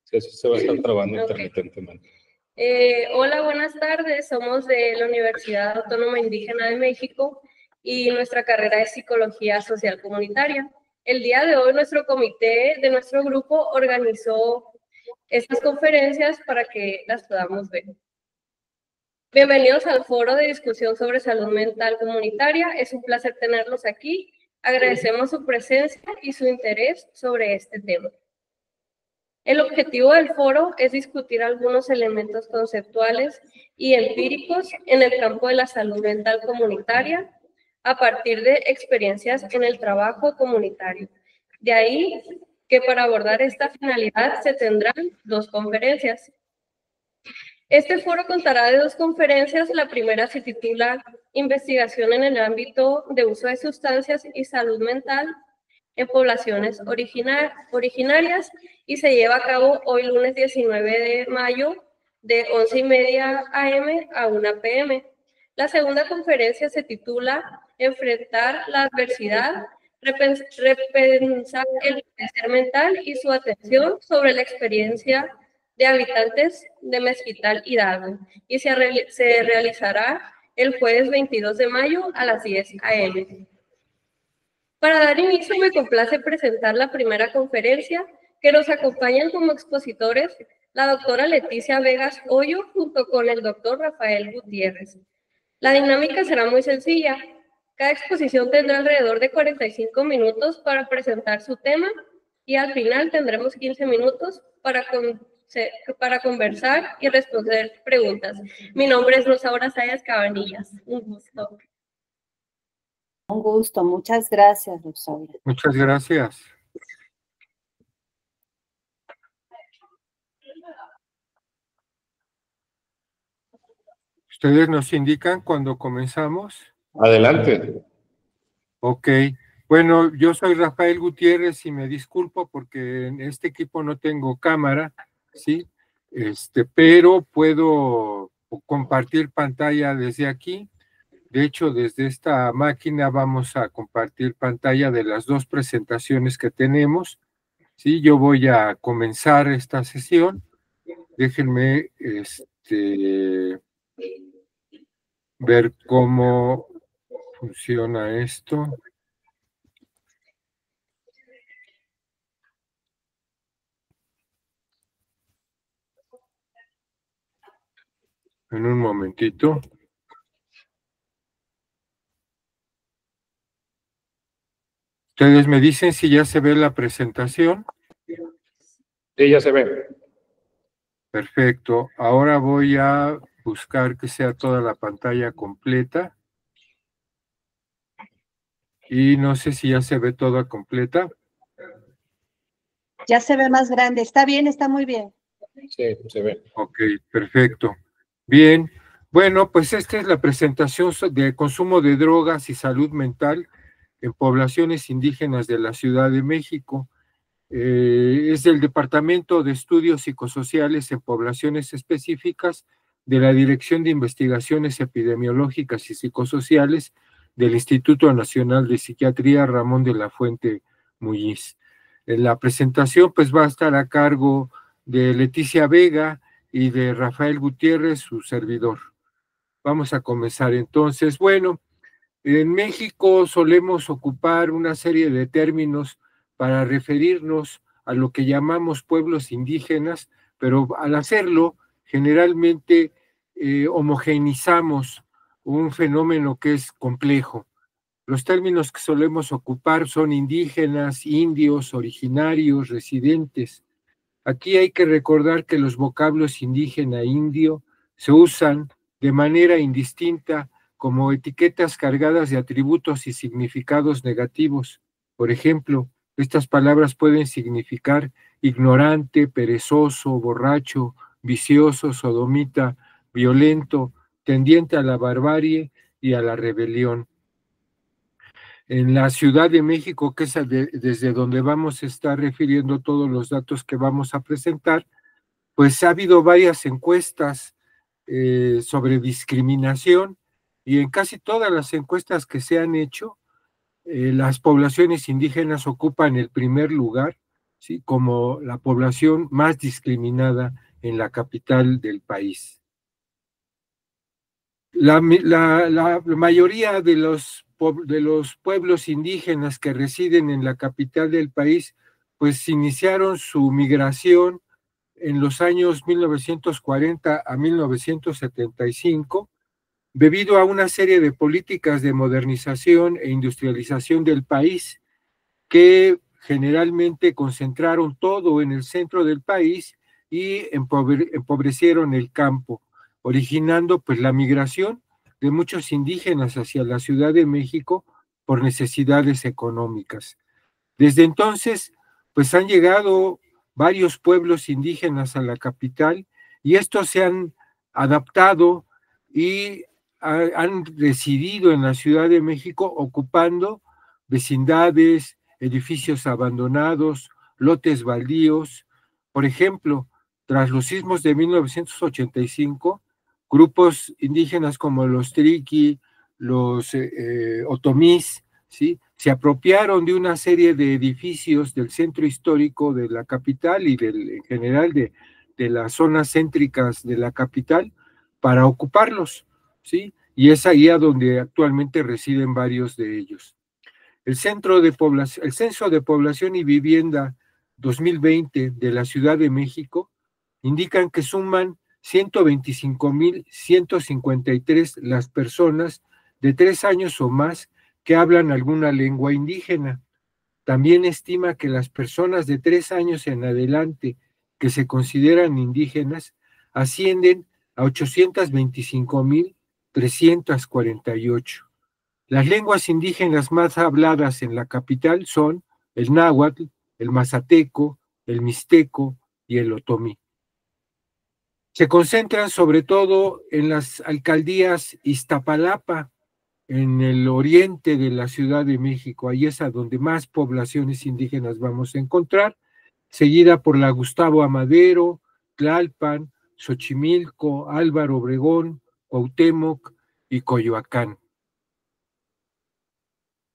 Se va a estar trabando intermitentemente. Hola, buenas tardes. Somos de la Universidad Autónoma Indígena de México y nuestra carrera es Psicología Social Comunitaria. El día de hoy nuestro comité de nuestro grupo organizó estas conferencias para que las podamos ver. Bienvenidos al foro de discusión sobre salud mental comunitaria. Es un placer tenerlos aquí. Agradecemos su presencia y su interés sobre este tema. El objetivo del foro es discutir algunos elementos conceptuales y empíricos en el campo de la salud mental comunitaria a partir de experiencias en el trabajo comunitario. De ahí que para abordar esta finalidad se tendrán 2 conferencias. Este foro contará de 2 conferencias. La primera se titula Investigación en el ámbito de uso de sustancias y salud mental en poblaciones originarias y se lleva a cabo hoy lunes 19 de mayo de 11:30 a.m. a 1 p.m. La segunda conferencia se titula Enfrentar la adversidad, repensar el bienestar mental y su atención sobre la experiencia de habitantes de Mezquital Hidalgo y se realizará el jueves 22 de mayo a las 10 a.m. Para dar inicio, me complace presentar la primera conferencia que nos acompañan como expositores la doctora Leticia Vegas Hoyo junto con el doctor Rafael Gutiérrez. La dinámica será muy sencilla. Cada exposición tendrá alrededor de 45 minutos para presentar su tema y al final tendremos 15 minutos para conversar y responder preguntas. Mi nombre es Rosaura Sayas Cabanillas. Un gusto. Un gusto, muchas gracias, Rosaura. Muchas gracias. ¿Ustedes nos indican cuando comenzamos? Adelante. Ok. Bueno, yo soy Rafael Gutiérrez y me disculpo porque en este equipo no tengo cámara, ¿sí? Pero puedo compartir pantalla desde aquí. De hecho, desde esta máquina vamos a compartir pantalla de las 2 presentaciones que tenemos. Sí, yo voy a comenzar esta sesión. Déjenme ver cómo funciona esto. En un momentito. ¿Ustedes me dicen si ya se ve la presentación? Sí, ya se ve. Perfecto. Ahora voy a buscar que sea toda la pantalla completa. Y no sé si ya se ve toda completa. Ya se ve más grande. Está bien, está muy bien. Sí, se ve. Ok, perfecto. Bien. Bueno, pues esta es la presentación de consumo de drogas y salud mental en poblaciones indígenas de la Ciudad de México. Es del Departamento de Estudios Psicosociales en Poblaciones Específicas de la Dirección de Investigaciones Epidemiológicas y Psicosociales del Instituto Nacional de Psiquiatría Ramón de la Fuente Muñiz. La presentación pues va a estar a cargo de Leticia Vega y de Rafael Gutiérrez, su servidor. Vamos a comenzar entonces. Bueno, en México solemos ocupar una serie de términos para referirnos a lo que llamamos pueblos indígenas, pero al hacerlo generalmente homogeneizamos un fenómeno que es complejo. Los términos que solemos ocupar son indígenas, indios, originarios, residentes. Aquí hay que recordar que los vocablos indígena e indio se usan de manera indistinta como etiquetas cargadas de atributos y significados negativos. Por ejemplo, estas palabras pueden significar ignorante, perezoso, borracho, vicioso, sodomita, violento, tendiente a la barbarie y a la rebelión. En la Ciudad de México, que es desde donde vamos a estar refiriendo todos los datos que vamos a presentar, pues ha habido varias encuestas sobre discriminación y en casi todas las encuestas que se han hecho, las poblaciones indígenas ocupan el primer lugar, ¿sí?, como la población más discriminada en la capital del país. La mayoría de los pueblos indígenas que residen en la capital del país, pues iniciaron su migración en los años 1940 a 1975, debido a una serie de políticas de modernización e industrialización del país, que generalmente concentraron todo en el centro del país y empobrecieron el campo, originando pues la migración de muchos indígenas hacia la Ciudad de México por necesidades económicas. Desde entonces, pues han llegado varios pueblos indígenas a la capital y estos se han adaptado y han residido en la Ciudad de México ocupando vecindades, edificios abandonados, lotes baldíos. Por ejemplo, tras los sismos de 1985, grupos indígenas como los Triqui, los Otomís, ¿sí?, se apropiaron de una serie de edificios del centro histórico de la capital y en general de las zonas céntricas de la capital para ocuparlos, ¿sí? Y es ahí a donde actualmente residen varios de ellos. El Censo de Población y Vivienda 2020 de la Ciudad de México indican que suman 125,153 las personas de 3 años o más que hablan alguna lengua indígena. También estima que las personas de 3 años en adelante que se consideran indígenas ascienden a 825,348. Las lenguas indígenas más habladas en la capital son el náhuatl, el mazateco, el mixteco y el otomí. Se concentran sobre todo en las alcaldías Iztapalapa, en el oriente de la Ciudad de México. Ahí es a donde más poblaciones indígenas vamos a encontrar, seguida por la Gustavo Amadero, Tlalpan, Xochimilco, Álvaro Obregón, Cuauhtémoc y Coyoacán.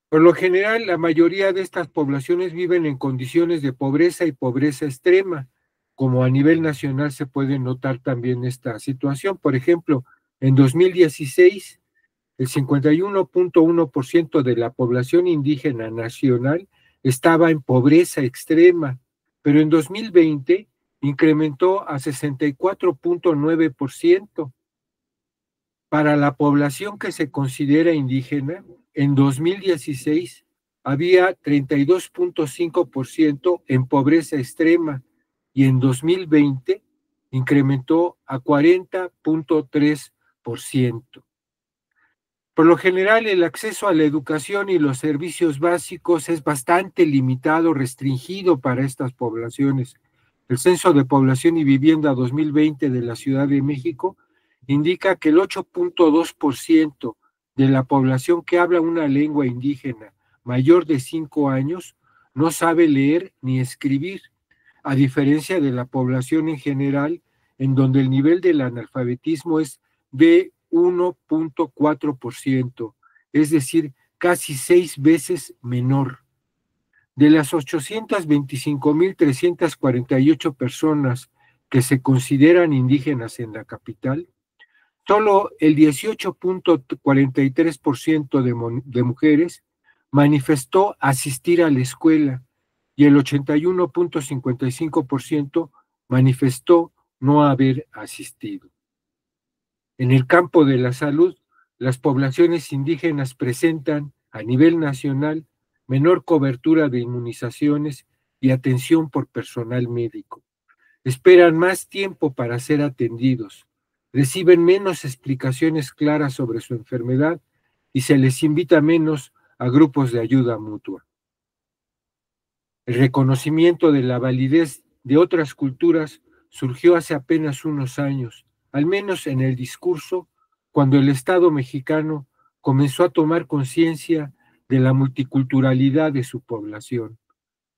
Por lo general, la mayoría de estas poblaciones viven en condiciones de pobreza y pobreza extrema, como a nivel nacional se puede notar también esta situación. Por ejemplo, en 2016, el 51,1% de la población indígena nacional estaba en pobreza extrema, pero en 2020 incrementó a 64,9%. Para la población que se considera indígena, en 2016 había 32,5% en pobreza extrema y en 2020 incrementó a 40,3%. Por lo general, el acceso a la educación y los servicios básicos es bastante limitado, restringido para estas poblaciones. El Censo de Población y Vivienda 2020 de la Ciudad de México indica que el 8,2% de la población que habla una lengua indígena mayor de 5 años no sabe leer ni escribir, a diferencia de la población en general, en donde el nivel del analfabetismo es de 1,4%, es decir, casi 6 veces menor. De las 825,348 personas que se consideran indígenas en la capital, solo el 18,43% de mujeres manifestó asistir a la escuela y el 81,55% manifestó no haber asistido. En el campo de la salud, las poblaciones indígenas presentan, a nivel nacional, menor cobertura de inmunizaciones y atención por personal médico. Esperan más tiempo para ser atendidos, reciben menos explicaciones claras sobre su enfermedad y se les invita menos a grupos de ayuda mutua. El reconocimiento de la validez de otras culturas surgió hace apenas unos años, al menos en el discurso, cuando el Estado mexicano comenzó a tomar conciencia de la multiculturalidad de su población.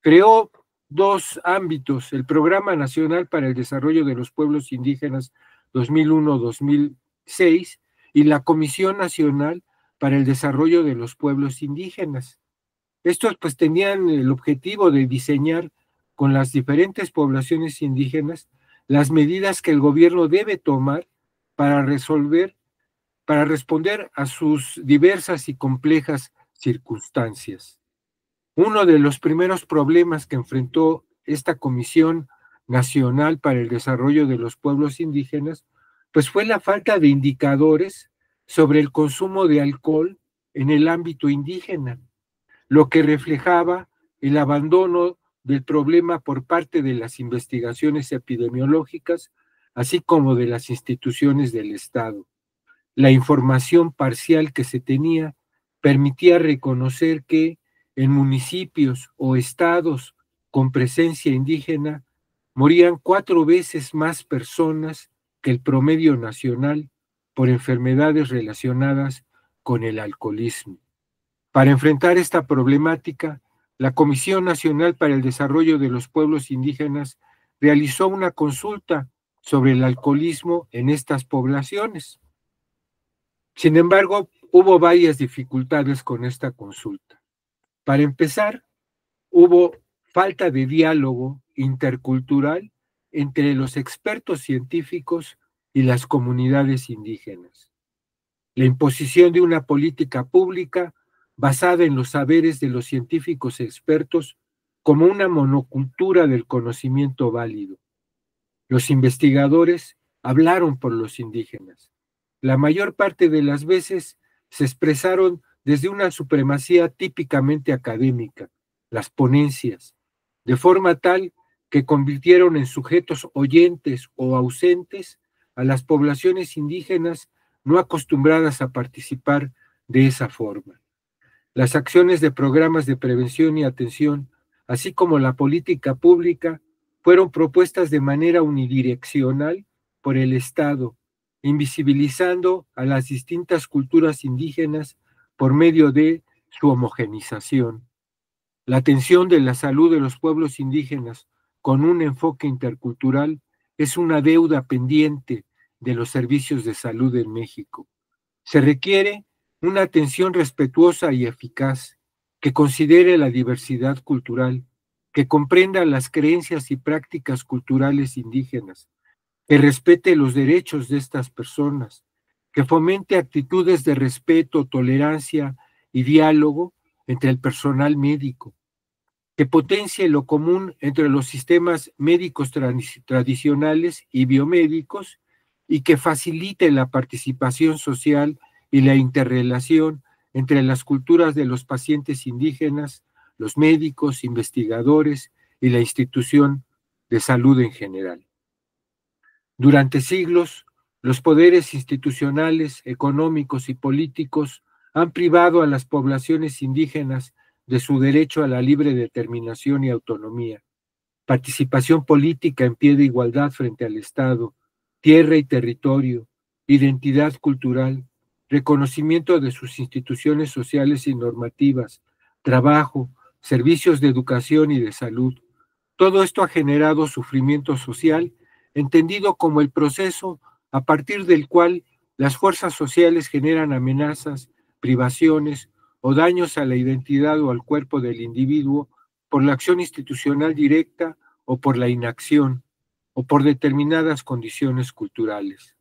Creó 2 ámbitos, el Programa Nacional para el Desarrollo de los Pueblos Indígenas 2001-2006 y la Comisión Nacional para el Desarrollo de los Pueblos Indígenas. Estos pues tenían el objetivo de diseñar con las diferentes poblaciones indígenas las medidas que el gobierno debe tomar para responder a sus diversas y complejas circunstancias. Uno de los primeros problemas que enfrentó esta Comisión Nacional para el Desarrollo de los Pueblos Indígenas, pues fue la falta de indicadores sobre el consumo de alcohol en el ámbito indígena, lo que reflejaba el abandono del problema por parte de las investigaciones epidemiológicas, así como de las instituciones del Estado. La información parcial que se tenía permitía reconocer que en municipios o estados con presencia indígena morían 4 veces más personas que el promedio nacional por enfermedades relacionadas con el alcoholismo. Para enfrentar esta problemática, la Comisión Nacional para el Desarrollo de los Pueblos Indígenas realizó una consulta sobre el alcoholismo en estas poblaciones. Sin embargo, hubo varias dificultades con esta consulta. Para empezar, hubo falta de diálogo intercultural entre los expertos científicos y las comunidades indígenas. La imposición de una política pública basada en los saberes de los científicos expertos como una monocultura del conocimiento válido. Los investigadores hablaron por los indígenas. La mayor parte de las veces se expresaron desde una supremacía típicamente académica, las ponencias, de forma tal que convirtieron en sujetos oyentes o ausentes a las poblaciones indígenas no acostumbradas a participar de esa forma. Las acciones de programas de prevención y atención, así como la política pública, fueron propuestas de manera unidireccional por el Estado, invisibilizando a las distintas culturas indígenas por medio de su homogenización. La atención de la salud de los pueblos indígenas con un enfoque intercultural es una deuda pendiente de los servicios de salud en México. Se requiere una atención respetuosa y eficaz que considere la diversidad cultural, que comprenda las creencias y prácticas culturales indígenas, que respete los derechos de estas personas, que fomente actitudes de respeto, tolerancia y diálogo entre el personal médico, que potencie lo común entre los sistemas médicos tradicionales y biomédicos y que facilite la participación social y la interrelación entre las culturas de los pacientes indígenas, los médicos, investigadores y la institución de salud en general. Durante siglos, los poderes institucionales, económicos y políticos han privado a las poblaciones indígenas de su derecho a la libre determinación y autonomía, participación política en pie de igualdad frente al Estado, tierra y territorio, identidad cultural, reconocimiento de sus instituciones sociales y normativas, trabajo, servicios de educación y de salud. Todo esto ha generado sufrimiento social, entendido como el proceso a partir del cual las fuerzas sociales generan amenazas, privaciones o daños a la identidad o al cuerpo del individuo por la acción institucional directa o por la inacción o por determinadas condiciones culturales.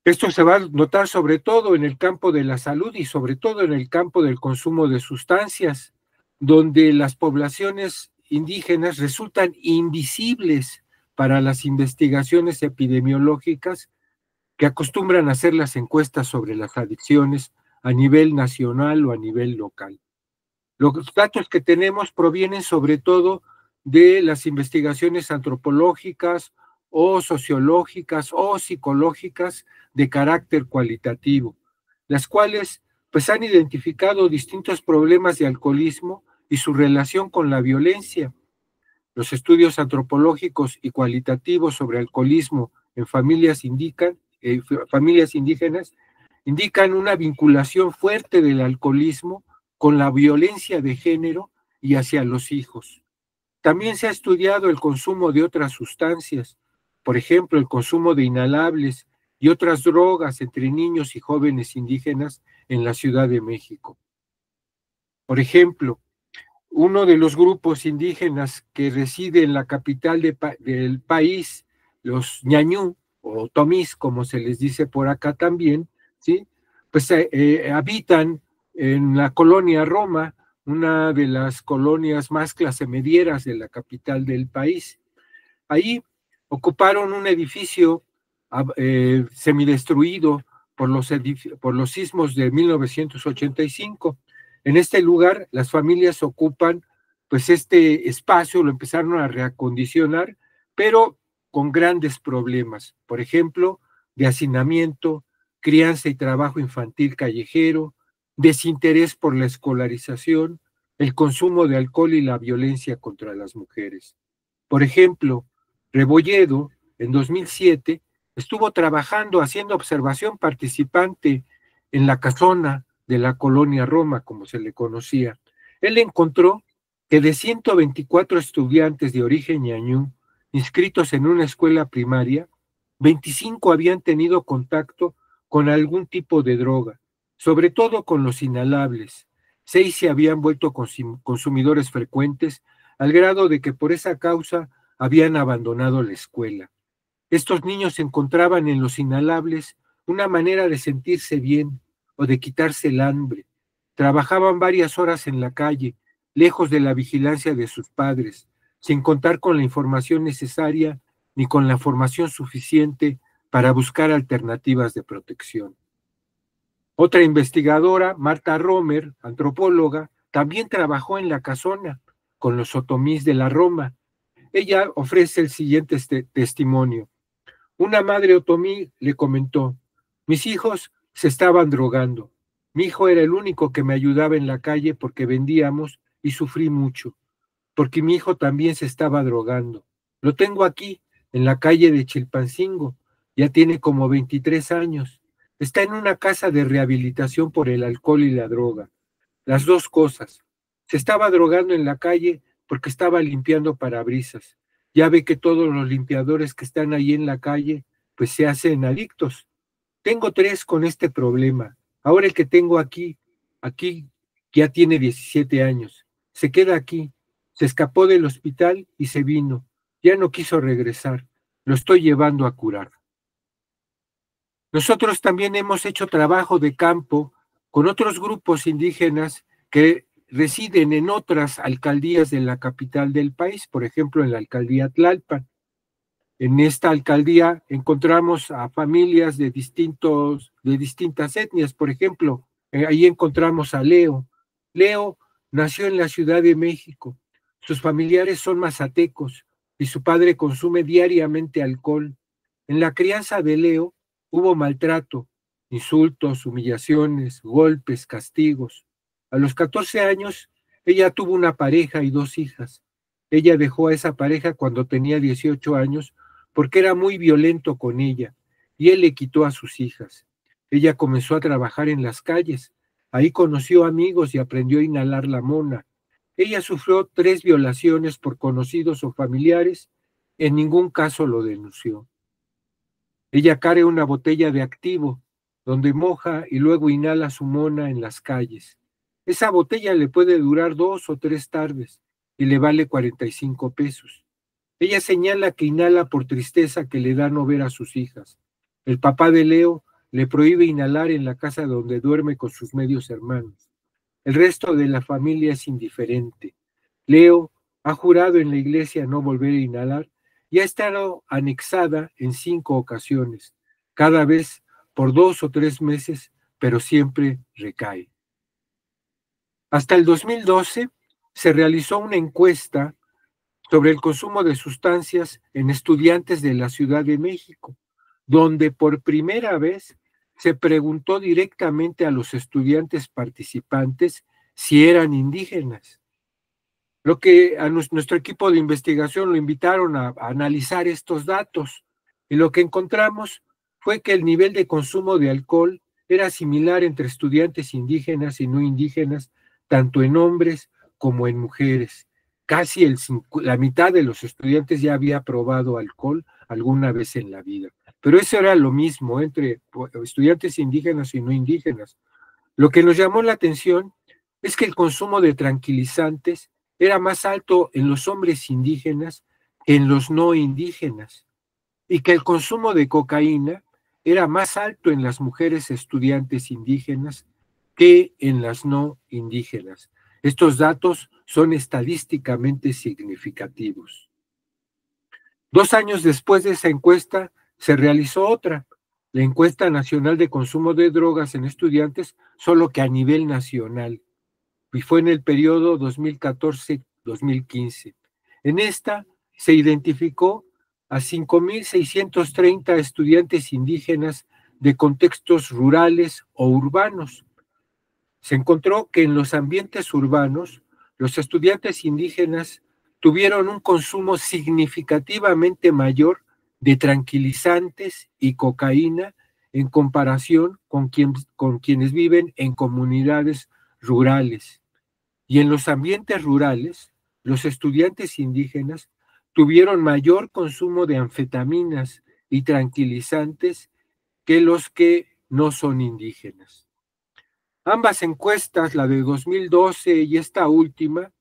Esto se va a notar sobre todo en el campo de la salud y sobre todo en el campo del consumo de sustancias, donde las poblaciones indígenas resultan invisibles para las investigaciones epidemiológicas que acostumbran a hacer las encuestas sobre las adicciones a nivel nacional o a nivel local. Los datos que tenemos provienen sobre todo de las investigaciones antropológicas o sociológicas o psicológicas de carácter cualitativo, las cuales pues han identificado distintos problemas de alcoholismo y su relación con la violencia. Los estudios antropológicos y cualitativos sobre alcoholismo en familias indígenas indican una vinculación fuerte del alcoholismo con la violencia de género y hacia los hijos. También se ha estudiado el consumo de otras sustancias, por ejemplo, el consumo de inhalables y otras drogas entre niños y jóvenes indígenas en la Ciudad de México. Por ejemplo, uno de los grupos indígenas que reside en la capital del país, los ñañú o otomís, como se les dice por acá también, ¿sí? Pues habitan en la colonia Roma, una de las colonias más clasemedieras de la capital del país. Ahí ocuparon un edificio semidestruido por los sismos de 1985. En este lugar, las familias ocupan, pues este espacio lo empezaron a reacondicionar, pero con grandes problemas. Por ejemplo, de hacinamiento, crianza y trabajo infantil callejero, desinterés por la escolarización, el consumo de alcohol y la violencia contra las mujeres. Por ejemplo, Rebolledo, en 2007, estuvo trabajando, haciendo observación participante en la casona de la colonia Roma, como se le conocía. Él encontró que de 124 estudiantes de origen ñañú inscritos en una escuela primaria, 25 habían tenido contacto con algún tipo de droga, sobre todo con los inhalables. 6 se habían vuelto consumidores frecuentes, al grado de que por esa causa habían abandonado la escuela. Estos niños encontraban en los inhalables una manera de sentirse bien o de quitarse el hambre. Trabajaban varias horas en la calle, lejos de la vigilancia de sus padres, sin contar con la información necesaria ni con la formación suficiente para buscar alternativas de protección. Otra investigadora, Marta Romer, antropóloga, también trabajó en la casona con los otomís de la Roma. Ella ofrece el siguiente testimonio. Una madre otomí le comentó: mis hijos se estaban drogando. Mi hijo era el único que me ayudaba en la calle porque vendíamos y sufrí mucho, porque mi hijo también se estaba drogando. Lo tengo aquí, en la calle de Chilpancingo. Ya tiene como 23 años. Está en una casa de rehabilitación por el alcohol y la droga. Las dos cosas. Se estaba drogando en la calle porque estaba limpiando parabrisas. Ya ve que todos los limpiadores que están ahí en la calle, pues se hacen adictos. Tengo 3 con este problema. Ahora el que tengo aquí ya tiene 17 años. Se queda aquí. Se escapó del hospital y se vino. Ya no quiso regresar. Lo estoy llevando a curar. Nosotros también hemos hecho trabajo de campo con otros grupos indígenas que residen en otras alcaldías de la capital del país, por ejemplo, en la alcaldía Tlalpan. En esta alcaldía encontramos a familias de distintas etnias, por ejemplo, ahí encontramos a Leo. Leo nació en la Ciudad de México. Sus familiares son mazatecos y su padre consume diariamente alcohol. En la crianza de Leo hubo maltrato, insultos, humillaciones, golpes, castigos. A los 14 años, ella tuvo una pareja y 2 hijas. Ella dejó a esa pareja cuando tenía 18 años porque era muy violento con ella y él le quitó a sus hijas. Ella comenzó a trabajar en las calles. Ahí conoció amigos y aprendió a inhalar la mona. Ella sufrió 3 violaciones por conocidos o familiares. En ningún caso lo denunció. Ella carga una botella de activo, donde moja y luego inhala su mona en las calles. Esa botella le puede durar 2 o 3 tardes y le vale 45 pesos. Ella señala que inhala por tristeza que le da no ver a sus hijas. El papá de Leo le prohíbe inhalar en la casa donde duerme con sus medios hermanos. El resto de la familia es indiferente. Leo ha jurado en la iglesia no volver a inhalar y ha estado anexada en 5 ocasiones, cada vez por 2 o 3 meses, pero siempre recae. Hasta el 2012 se realizó una encuesta sobre el consumo de sustancias en estudiantes de la Ciudad de México, donde por primera vez se preguntó directamente a los estudiantes participantes si eran indígenas. Lo que a nuestro equipo de investigación lo invitaron a analizar estos datos, y lo que encontramos fue que el nivel de consumo de alcohol era similar entre estudiantes indígenas y no indígenas, tanto en hombres como en mujeres. Casi la mitad de los estudiantes ya había probado alcohol alguna vez en la vida. Pero eso era lo mismo entre estudiantes indígenas y no indígenas. Lo que nos llamó la atención es que el consumo de tranquilizantes era más alto en los hombres indígenas que en los no indígenas, y que el consumo de cocaína era más alto en las mujeres estudiantes indígenas que en las no indígenas. Estos datos son estadísticamente significativos. 2 años después de esa encuesta, se realizó otra, la Encuesta Nacional de Consumo de Drogas en Estudiantes, solo que a nivel nacional, y fue en el periodo 2014-2015. En esta se identificó a 5,630 estudiantes indígenas de contextos rurales o urbanos. Se encontró que en los ambientes urbanos, los estudiantes indígenas tuvieron un consumo significativamente mayor de tranquilizantes y cocaína en comparación con quienes viven en comunidades rurales. Y en los ambientes rurales, los estudiantes indígenas tuvieron mayor consumo de anfetaminas y tranquilizantes que los que no son indígenas. Ambas encuestas, la de 2012 y esta última,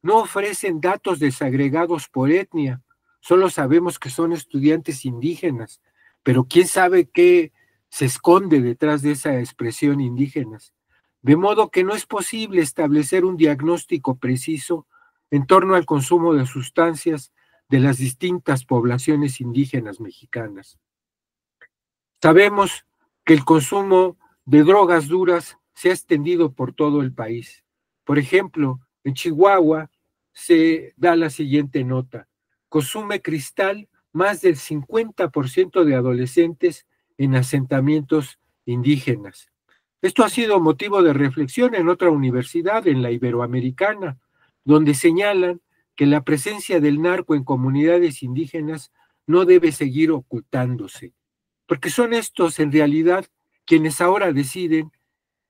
no ofrecen datos desagregados por etnia. Solo sabemos que son estudiantes indígenas, pero quién sabe qué se esconde detrás de esa expresión indígenas. De modo que no es posible establecer un diagnóstico preciso en torno al consumo de sustancias de las distintas poblaciones indígenas mexicanas. Sabemos que el consumo de drogas duras se ha extendido por todo el país. Por ejemplo, en Chihuahua se da la siguiente nota: consume cristal más del 50% de adolescentes en asentamientos indígenas. Esto ha sido motivo de reflexión en otra universidad, en la Iberoamericana, donde señalan que la presencia del narco en comunidades indígenas no debe seguir ocultándose, porque son estos en realidad quienes ahora deciden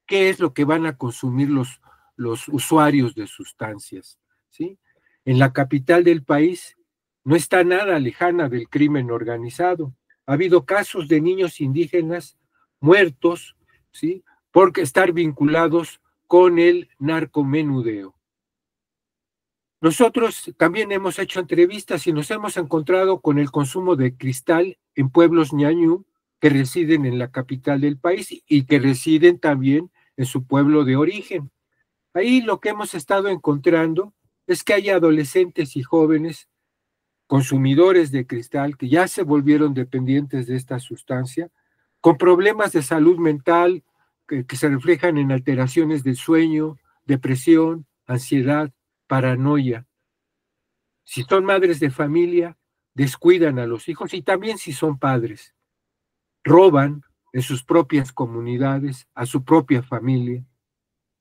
qué es lo que van a consumir los usuarios de sustancias, ¿sí? En la capital del país no está nada lejana del crimen organizado. Ha habido casos de niños indígenas muertos, ¿sí?, por estar vinculados con el narcomenudeo. Nosotros también hemos hecho entrevistas y nos hemos encontrado con el consumo de cristal en pueblos ñañú que residen en la capital del país y que residen también en su pueblo de origen. Ahí lo que hemos estado encontrando es que hay adolescentes y jóvenes consumidores de cristal que ya se volvieron dependientes de esta sustancia, con problemas de salud mental que se reflejan en alteraciones del sueño, depresión, ansiedad, paranoia. Si son madres de familia, descuidan a los hijos, y también si son padres, roban en sus propias comunidades, a su propia familia,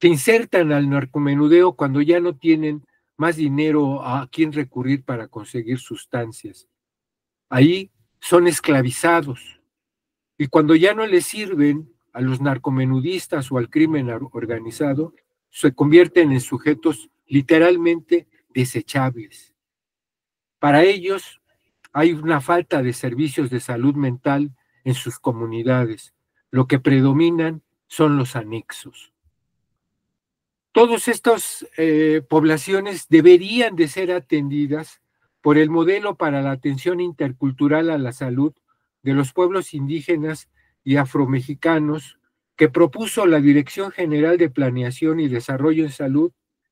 se insertan al narcomenudeo cuando ya no tienen más dinero a quien recurrir para conseguir sustancias. Ahí son esclavizados, y cuando ya no les sirven a los narcomenudistas o al crimen organizado, se convierten en sujetos literalmente desechables. Para ellos hay una falta de servicios de salud mental en sus comunidades. Lo que predominan son los anexos. Todas estas poblaciones deberían de ser atendidas por el modelo para la atención intercultural a la salud de los pueblos indígenas y afromexicanos que propuso la Dirección General de Planeación y Desarrollo en Salud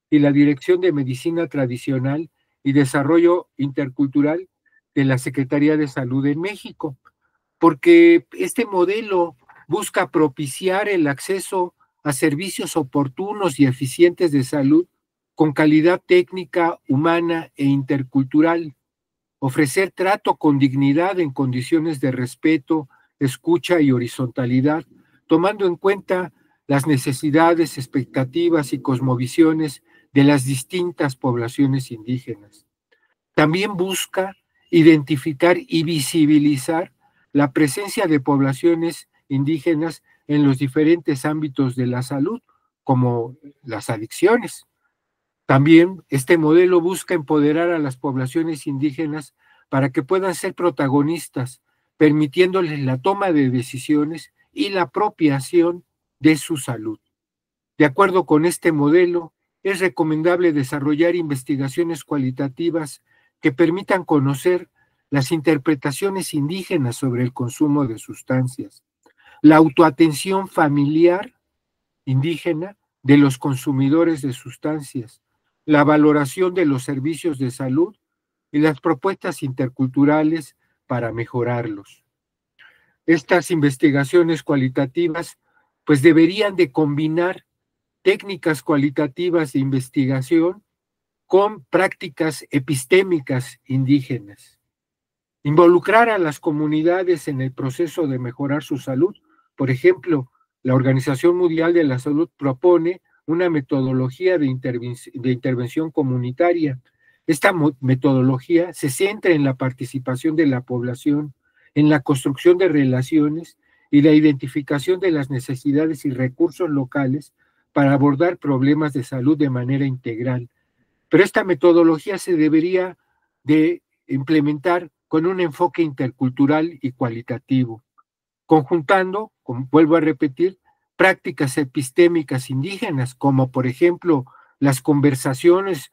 y la Dirección de Medicina Tradicional y Desarrollo Intercultural de la Secretaría de Salud en México, porque este modelo busca propiciar el acceso a servicios oportunos y eficientes de salud con calidad técnica, humana e intercultural, ofrecer trato con dignidad en condiciones de respeto, escucha y horizontalidad, tomando en cuenta las necesidades, expectativas y cosmovisiones de las distintas poblaciones indígenas. También busca identificar y visibilizar la presencia de poblaciones indígenas en los diferentes ámbitos de la salud, como las adicciones. También este modelo busca empoderar a las poblaciones indígenas para que puedan ser protagonistas, permitiéndoles la toma de decisiones y la apropiación de su salud. De acuerdo con este modelo, es recomendable desarrollar investigaciones cualitativas que permitan conocer las interpretaciones indígenas sobre el consumo de sustancias, la autoatención familiar indígena de los consumidores de sustancias, la valoración de los servicios de salud y las propuestas interculturales para mejorarlos. Estas investigaciones cualitativas pues deberían de combinar técnicas cualitativas de investigación con prácticas epistémicas indígenas. Involucrar a las comunidades en el proceso de mejorar su salud. Por ejemplo, la Organización Mundial de la Salud propone una metodología de intervención comunitaria. Esta metodología se centra en la participación de la población, en la construcción de relaciones y la identificación de las necesidades y recursos locales para abordar problemas de salud de manera integral. Pero esta metodología se debería de implementar con un enfoque intercultural y cualitativo, conjuntando, como vuelvo a repetir, prácticas epistémicas indígenas, como por ejemplo las conversaciones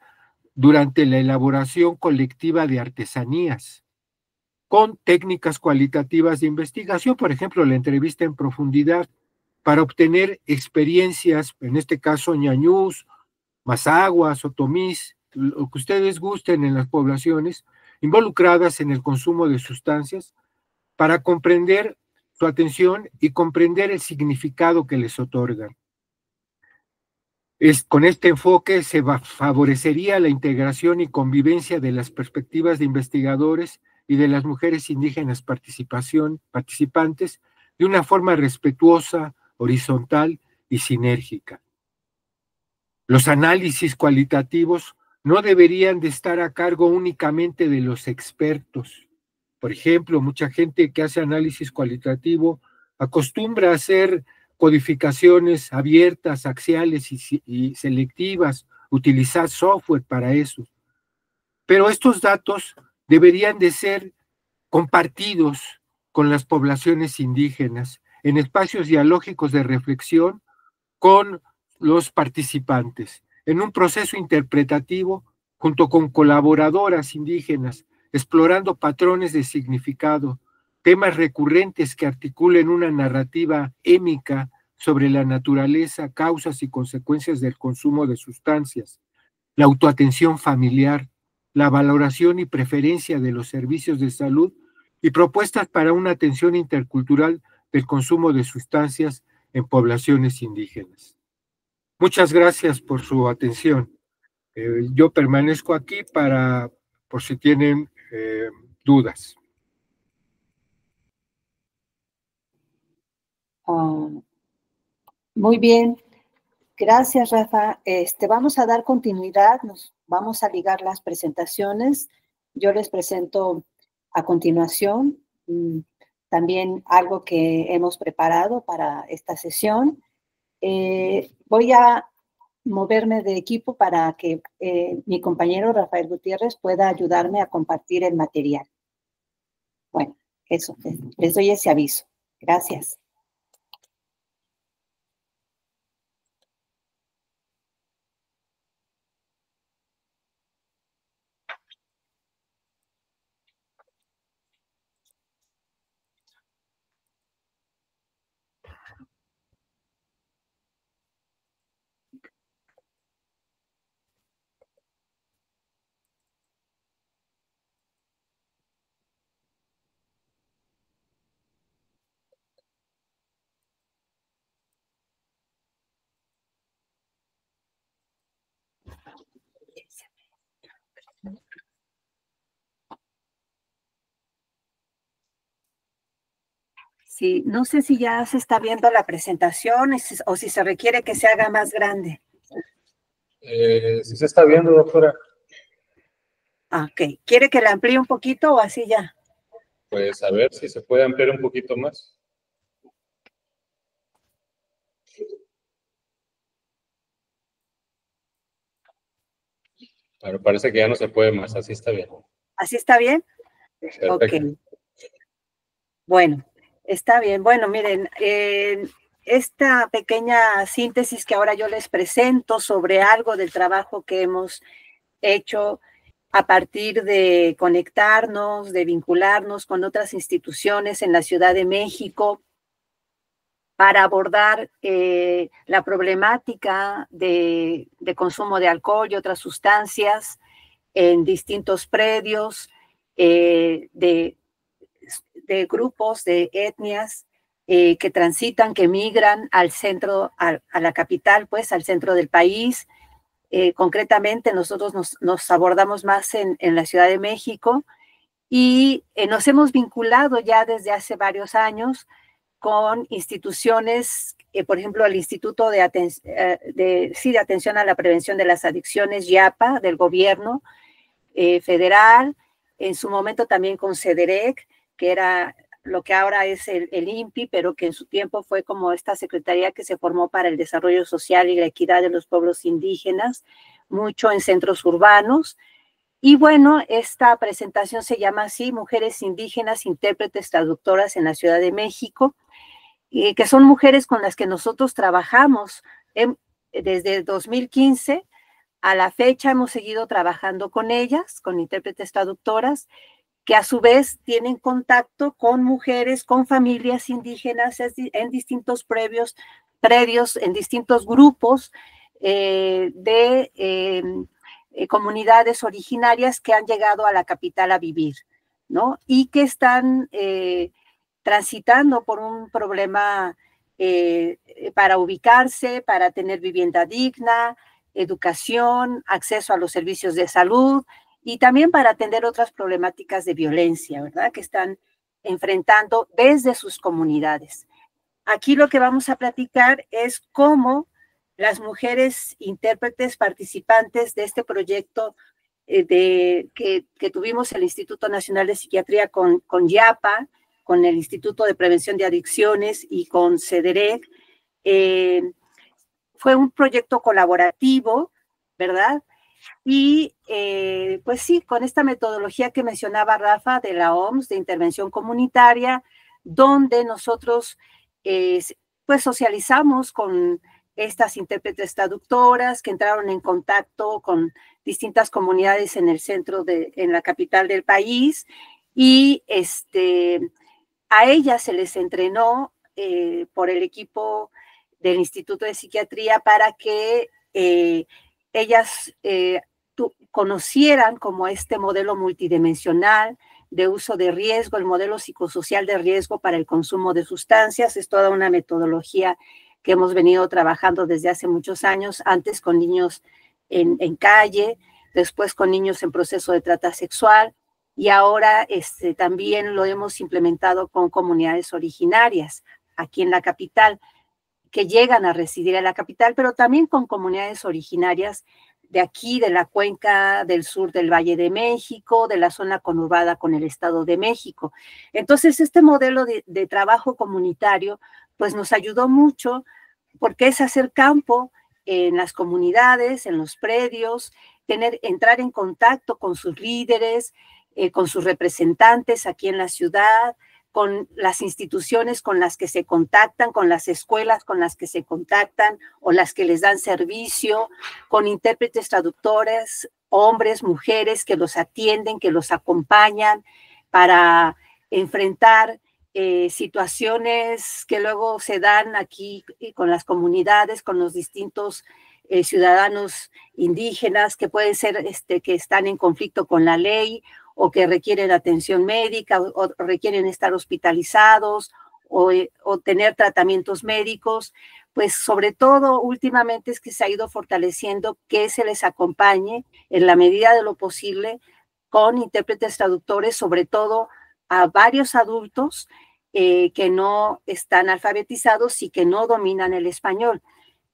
durante la elaboración colectiva de artesanías, con técnicas cualitativas de investigación, por ejemplo, la entrevista en profundidad, para obtener experiencias, en este caso ñañús, mazaguas, otomís, lo que ustedes gusten en las poblaciones involucradas en el consumo de sustancias, para comprender su atención y comprender el significado que les otorgan. Con este enfoque se favorecería la integración y convivencia de las perspectivas de investigadores y de las mujeres indígenas participantes de una forma respetuosa, horizontal y sinérgica. Los análisis cualitativos no deberían de estar a cargo únicamente de los expertos. Por ejemplo, mucha gente que hace análisis cualitativo acostumbra a hacer codificaciones abiertas, axiales y selectivas, utilizar software para eso. Pero estos datos deberían de ser compartidos con las poblaciones indígenas en espacios dialógicos de reflexión con los participantes, en un proceso interpretativo junto con colaboradoras indígenas, explorando patrones de significado, temas recurrentes que articulen una narrativa émica sobre la naturaleza, causas y consecuencias del consumo de sustancias, la autoatención familiar, la valoración y preferencia de los servicios de salud y propuestas para una atención intercultural del consumo de sustancias en poblaciones indígenas. Muchas gracias por su atención. Yo permanezco aquí por si tienen dudas. Muy bien. Gracias, Rafa. Vamos a dar continuidad, nos vamos a ligar las presentaciones. Yo les presento a continuación también algo que hemos preparado para esta sesión. Voy a moverme de equipo para que mi compañero Rafael Gutiérrez pueda ayudarme a compartir el material. Bueno, eso, les doy ese aviso. Gracias. Sí, no sé si ya se está viendo la presentación o si se requiere que se haga más grande. Sí se está viendo, doctora. Ok, ¿quiere que la amplíe un poquito o así ya? Pues a ver si se puede ampliar un poquito más. Pero parece que ya no se puede más, así está bien. ¿Así está bien? Perfecto. Ok. Bueno, está bien. Bueno, miren, esta pequeña síntesis que ahora yo les presento sobre algo del trabajo que hemos hecho a partir de conectarnos, de vincularnos con otras instituciones en la Ciudad de México para abordar la problemática de consumo de alcohol y otras sustancias en distintos predios de grupos, de etnias que transitan, que migran al centro, a la capital, pues al centro del país. Concretamente, nosotros nos abordamos más en la Ciudad de México y nos hemos vinculado ya desde hace varios años con instituciones, por ejemplo, el Instituto de Atención a la Prevención de las Adicciones, IAPA, del gobierno federal, en su momento también con CEDEREC, que era lo que ahora es el INPI, pero que en su tiempo fue como esta secretaría que se formó para el desarrollo social y la equidad de los pueblos indígenas, mucho en centros urbanos. Y bueno, esta presentación se llama así, Mujeres Indígenas, Intérpretes, Traductoras en la Ciudad de México, que son mujeres con las que nosotros trabajamos desde 2015 a la fecha. Hemos seguido trabajando con ellas, con intérpretes traductoras, que a su vez tienen contacto con mujeres, con familias indígenas en distintos predios, en distintos grupos de comunidades originarias que han llegado a la capital a vivir, ¿no? Y que están transitando por un problema para ubicarse, para tener vivienda digna, educación, acceso a los servicios de salud y también para atender otras problemáticas de violencia, ¿verdad?, que están enfrentando desde sus comunidades. Aquí lo que vamos a platicar es cómo las mujeres intérpretes participantes de este proyecto que tuvimos el Instituto Nacional de Psiquiatría con IAPA, con el Instituto de Prevención de Adicciones y con CEDEREC, fue un proyecto colaborativo, ¿verdad? Y pues sí, con esta metodología que mencionaba Rafa de la OMS, de intervención comunitaria, donde nosotros pues socializamos con estas intérpretes traductoras que entraron en contacto con distintas comunidades en el centro, en la capital del país, y a ellas se les entrenó por el equipo del Instituto de Psiquiatría para que ellas conocieran como este modelo multidimensional de uso de riesgo, el modelo psicosocial de riesgo para el consumo de sustancias. Es toda una metodología que hemos venido trabajando desde hace muchos años, antes con niños en calle, después con niños en proceso de trata sexual, y ahora también lo hemos implementado con comunidades originarias aquí en la capital, que llegan a residir en la capital, pero también con comunidades originarias de aquí, de la cuenca del sur del Valle de México, de la zona conurbada con el Estado de México. Entonces, este modelo de trabajo comunitario, pues nos ayudó mucho, porque es hacer campo en las comunidades, en los predios, entrar en contacto con sus líderes, con sus representantes aquí en la ciudad, con las instituciones con las que se contactan, con las escuelas con las que se contactan o las que les dan servicio, con intérpretes traductores, hombres, mujeres que los atienden, que los acompañan para enfrentar situaciones que luego se dan aquí con las comunidades, con los distintos ciudadanos indígenas que pueden ser que están en conflicto con la ley o que requieren atención médica o requieren estar hospitalizados o tener tratamientos médicos. Pues sobre todo últimamente es que se ha ido fortaleciendo que se les acompañe en la medida de lo posible con intérpretes traductores, sobre todo a varios adultos que no están alfabetizados y que no dominan el español.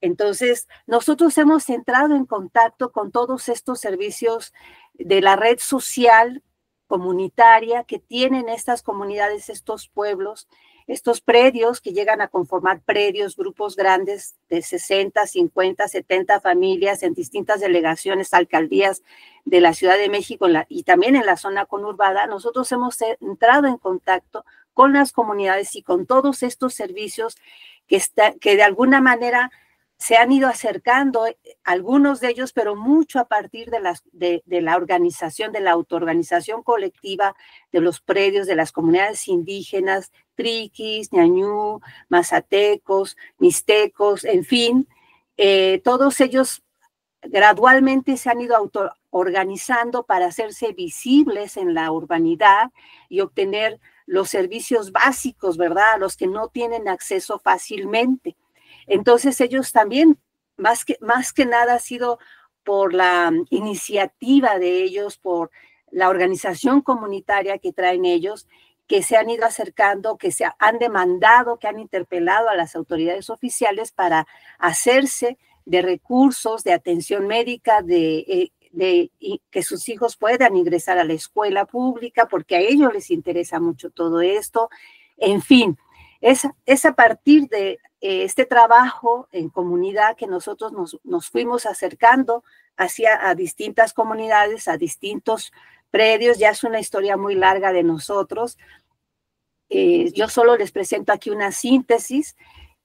Entonces, nosotros hemos entrado en contacto con todos estos servicios de la red social comunitaria que tienen estas comunidades, estos pueblos, estos predios que llegan a conformar predios, grupos grandes de 60, 50, 70 familias en distintas delegaciones, alcaldías de la Ciudad de México y también en la zona conurbada. Nosotros hemos entrado en contacto con las comunidades y con todos estos servicios que de alguna manera se han ido acercando, algunos de ellos, pero mucho a partir de la organización, de la autoorganización colectiva de los predios de las comunidades indígenas, triquis, ñañú, mazatecos, mixtecos, en fin, todos ellos gradualmente se han ido autoorganizando para hacerse visibles en la urbanidad y obtener los servicios básicos, ¿verdad?, a los que no tienen acceso fácilmente. Entonces ellos también, más que nada ha sido por la iniciativa de ellos, por la organización comunitaria que traen ellos, que se han ido acercando, que se han demandado, que han interpelado a las autoridades oficiales para hacerse de recursos, de atención médica, de que sus hijos puedan ingresar a la escuela pública, porque a ellos les interesa mucho todo esto. En fin, es a partir de este trabajo en comunidad que nosotros nos fuimos acercando a distintas comunidades, a distintos predios. Ya es una historia muy larga de nosotros. Yo solo les presento aquí una síntesis,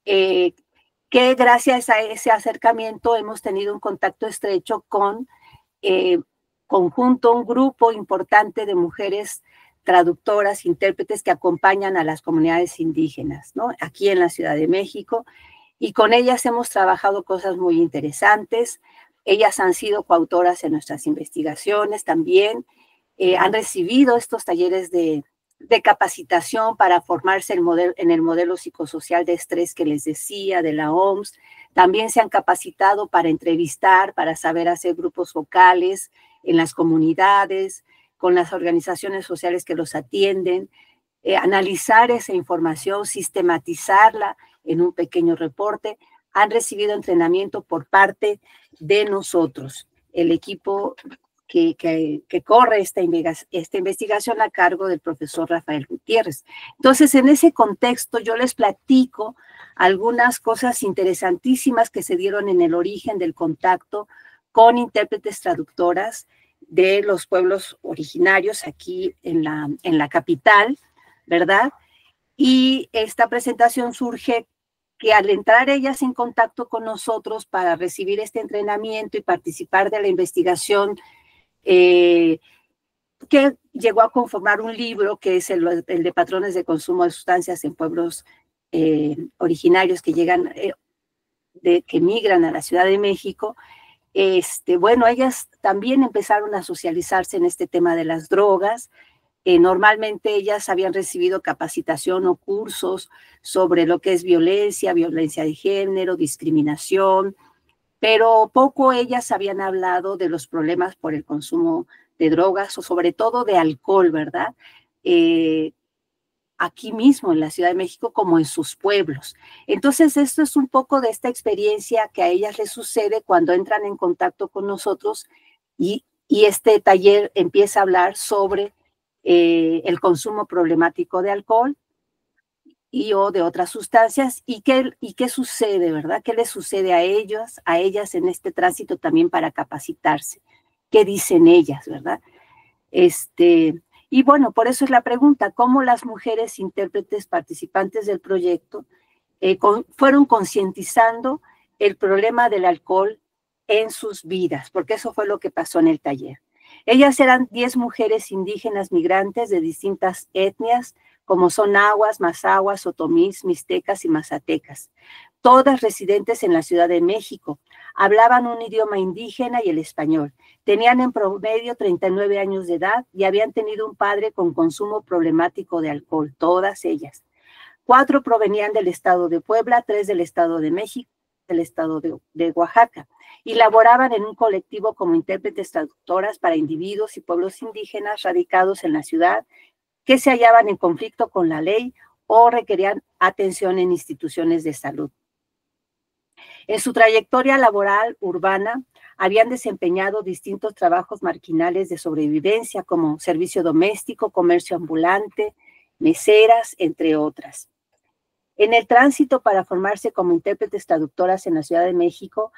que gracias a ese acercamiento hemos tenido un contacto estrecho con un grupo importante de mujeres traductoras, intérpretes que acompañan a las comunidades indígenas, ¿no?, aquí en la Ciudad de México, y con ellas hemos trabajado cosas muy interesantes. Ellas han sido coautoras en nuestras investigaciones también, han recibido estos talleres de capacitación para formarse en el modelo psicosocial de estrés que les decía, de la OMS. También se han capacitado para entrevistar, para saber hacer grupos vocales en las comunidades, con las organizaciones sociales que los atienden, analizar esa información, sistematizarla en un pequeño reporte. Han recibido entrenamiento por parte de nosotros, el equipo que corre esta investigación a cargo del profesor Rafael Gutiérrez. Entonces, en ese contexto, yo les platico algunas cosas interesantísimas que se dieron en el origen del contacto con intérpretes traductoras de los pueblos originarios aquí en la capital, ¿verdad? Y esta presentación surge que al entrar ellas en contacto con nosotros para recibir este entrenamiento y participar de la investigación, que llegó a conformar un libro que es el de patrones de consumo de sustancias en pueblos originarios que llegan, que migran a la Ciudad de México. Bueno, ellas también empezaron a socializarse en este tema de las drogas. Normalmente ellas habían recibido capacitación o cursos sobre lo que es violencia de género, discriminación, pero poco ellas habían hablado de los problemas por el consumo de drogas o sobre todo de alcohol, ¿verdad? Aquí mismo en la Ciudad de México como en sus pueblos. Entonces, esto es un poco de esta experiencia que a ellas les sucede cuando entran en contacto con nosotros y este taller empieza a hablar sobre el consumo problemático de alcohol o de otras sustancias y qué sucede, ¿verdad? ¿Qué les sucede a ellas en este tránsito también para capacitarse? ¿Qué dicen ellas, verdad? Y bueno, por eso es la pregunta, ¿cómo las mujeres intérpretes participantes del proyecto fueron concientizando el problema del alcohol en sus vidas? Porque eso fue lo que pasó en el taller. Ellas eran 10 mujeres indígenas migrantes de distintas etnias, como son nahuas, mazahuas, otomís, mixtecas y mazatecas, todas residentes en la Ciudad de México. Hablaban un idioma indígena y el español. Tenían en promedio 39 años de edad y habían tenido un padre con consumo problemático de alcohol, todas ellas. 4 provenían del estado de Puebla, 3 del estado de México, del estado de Oaxaca, y laboraban en un colectivo como intérpretes traductoras para individuos y pueblos indígenas radicados en la ciudad que se hallaban en conflicto con la ley o requerían atención en instituciones de salud. En su trayectoria laboral urbana, habían desempeñado distintos trabajos marginales de sobrevivencia como servicio doméstico, comercio ambulante, meseras, entre otras. En el tránsito para formarse como intérpretes traductoras en la Ciudad de México,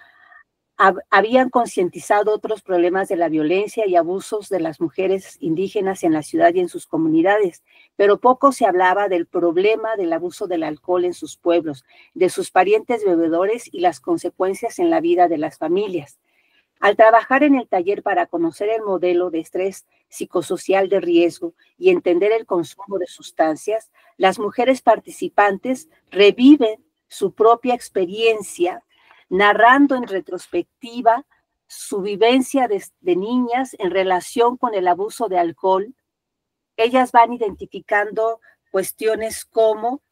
habían concientizado otros problemas de la violencia y abusos de las mujeres indígenas en la ciudad y en sus comunidades, pero poco se hablaba del problema del abuso del alcohol en sus pueblos, de sus parientes bebedores y las consecuencias en la vida de las familias. Al trabajar en el taller para conocer el modelo de estrés psicosocial de riesgo y entender el consumo de sustancias, las mujeres participantes reviven su propia experiencia narrando en retrospectiva su vivencia de niñas en relación con el abuso de alcohol. Ellas van identificando cuestiones como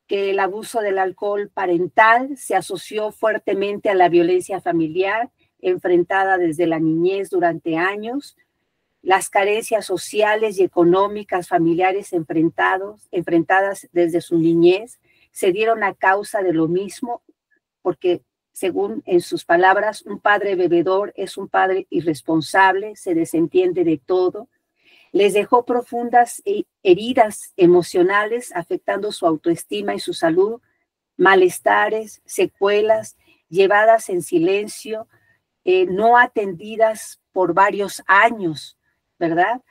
que el abuso del alcohol parental se asoció fuertemente a la violencia familiar, enfrentada desde la niñez durante años, las carencias sociales y económicas familiares enfrentadas desde su niñez, se dieron a causa de lo mismo, porque según en sus palabras, un padre bebedor es un padre irresponsable, se desentiende de todo. Les dejó profundas heridas emocionales, afectando su autoestima y su salud, malestares, secuelas, llevadas en silencio, no atendidas por varios años, ¿verdad?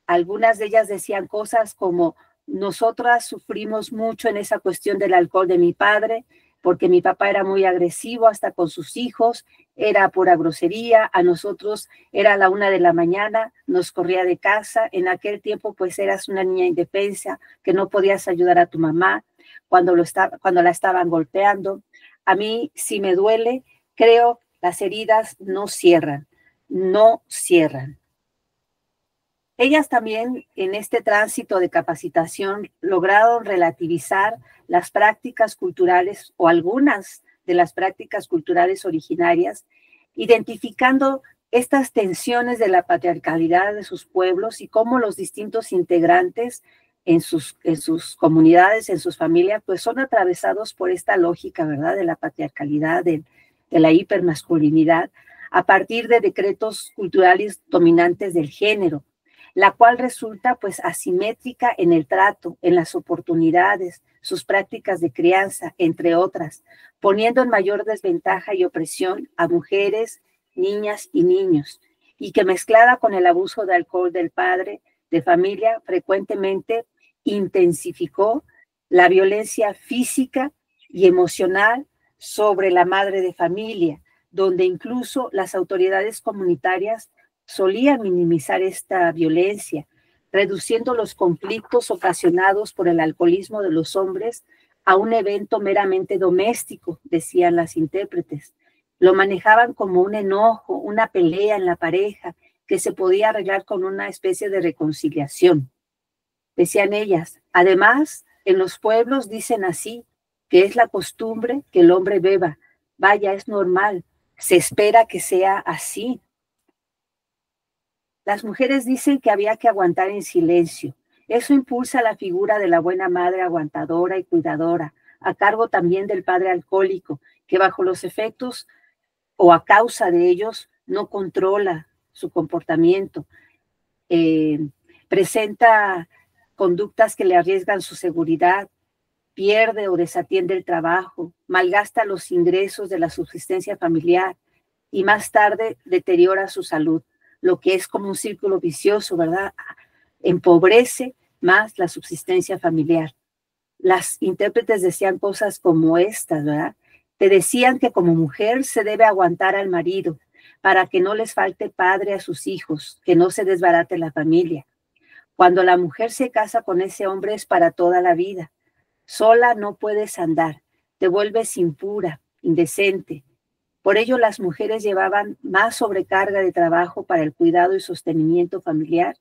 Algunas de ellas decían cosas como, nosotras sufrimos mucho en esa cuestión del alcohol de mi padre, porque mi papá era muy agresivo hasta con sus hijos, era pura grosería, a nosotros era la 1 de la mañana, nos corría de casa, en aquel tiempo pues eras una niña indefensa, que no podías ayudar a tu mamá cuando la estaban golpeando. A mí, si me duele, creo las heridas no cierran. Ellas también en este tránsito de capacitación lograron relativizar las prácticas culturales o algunas de las prácticas culturales originarias, identificando estas tensiones de la patriarcalidad de sus pueblos y cómo los distintos integrantes en sus comunidades, en sus familias, pues son atravesados por esta lógica, ¿verdad?, de la patriarcalidad, de la hipermasculinidad, a partir de decretos culturales dominantes del género, la cual resulta pues asimétrica en el trato, en las oportunidades, sus prácticas de crianza, entre otras, poniendo en mayor desventaja y opresión a mujeres, niñas y niños, y que mezclada con el abuso de alcohol del padre de familia, frecuentemente intensificó la violencia física y emocional sobre la madre de familia, donde incluso las autoridades comunitarias solían minimizar esta violencia, reduciendo los conflictos ocasionados por el alcoholismo de los hombres a un evento meramente doméstico, decían las intérpretes. Lo manejaban como un enojo, una pelea en la pareja, que se podía arreglar con una especie de reconciliación. Decían ellas, además, en los pueblos dicen así, que es la costumbre que el hombre beba. Vaya, es normal, se espera que sea así. Las mujeres dicen que había que aguantar en silencio. Eso impulsa la figura de la buena madre aguantadora y cuidadora, a cargo también del padre alcohólico, que bajo los efectos o a causa de ellos no controla su comportamiento, presenta conductas que le arriesgan su seguridad, pierde o desatiende el trabajo, malgasta los ingresos de la subsistencia familiar y más tarde deteriora su salud, lo que es como un círculo vicioso, ¿verdad? Empobrece más la subsistencia familiar. Las intérpretes decían cosas como estas, ¿verdad? Te decían que como mujer se debe aguantar al marido para que no les falte padre a sus hijos, que no se desbarate la familia. Cuando la mujer se casa con ese hombre es para toda la vida. Sola no puedes andar, te vuelves impura, indecente. Por ello las mujeres llevaban más sobrecarga de trabajo para el cuidado y sostenimiento familiar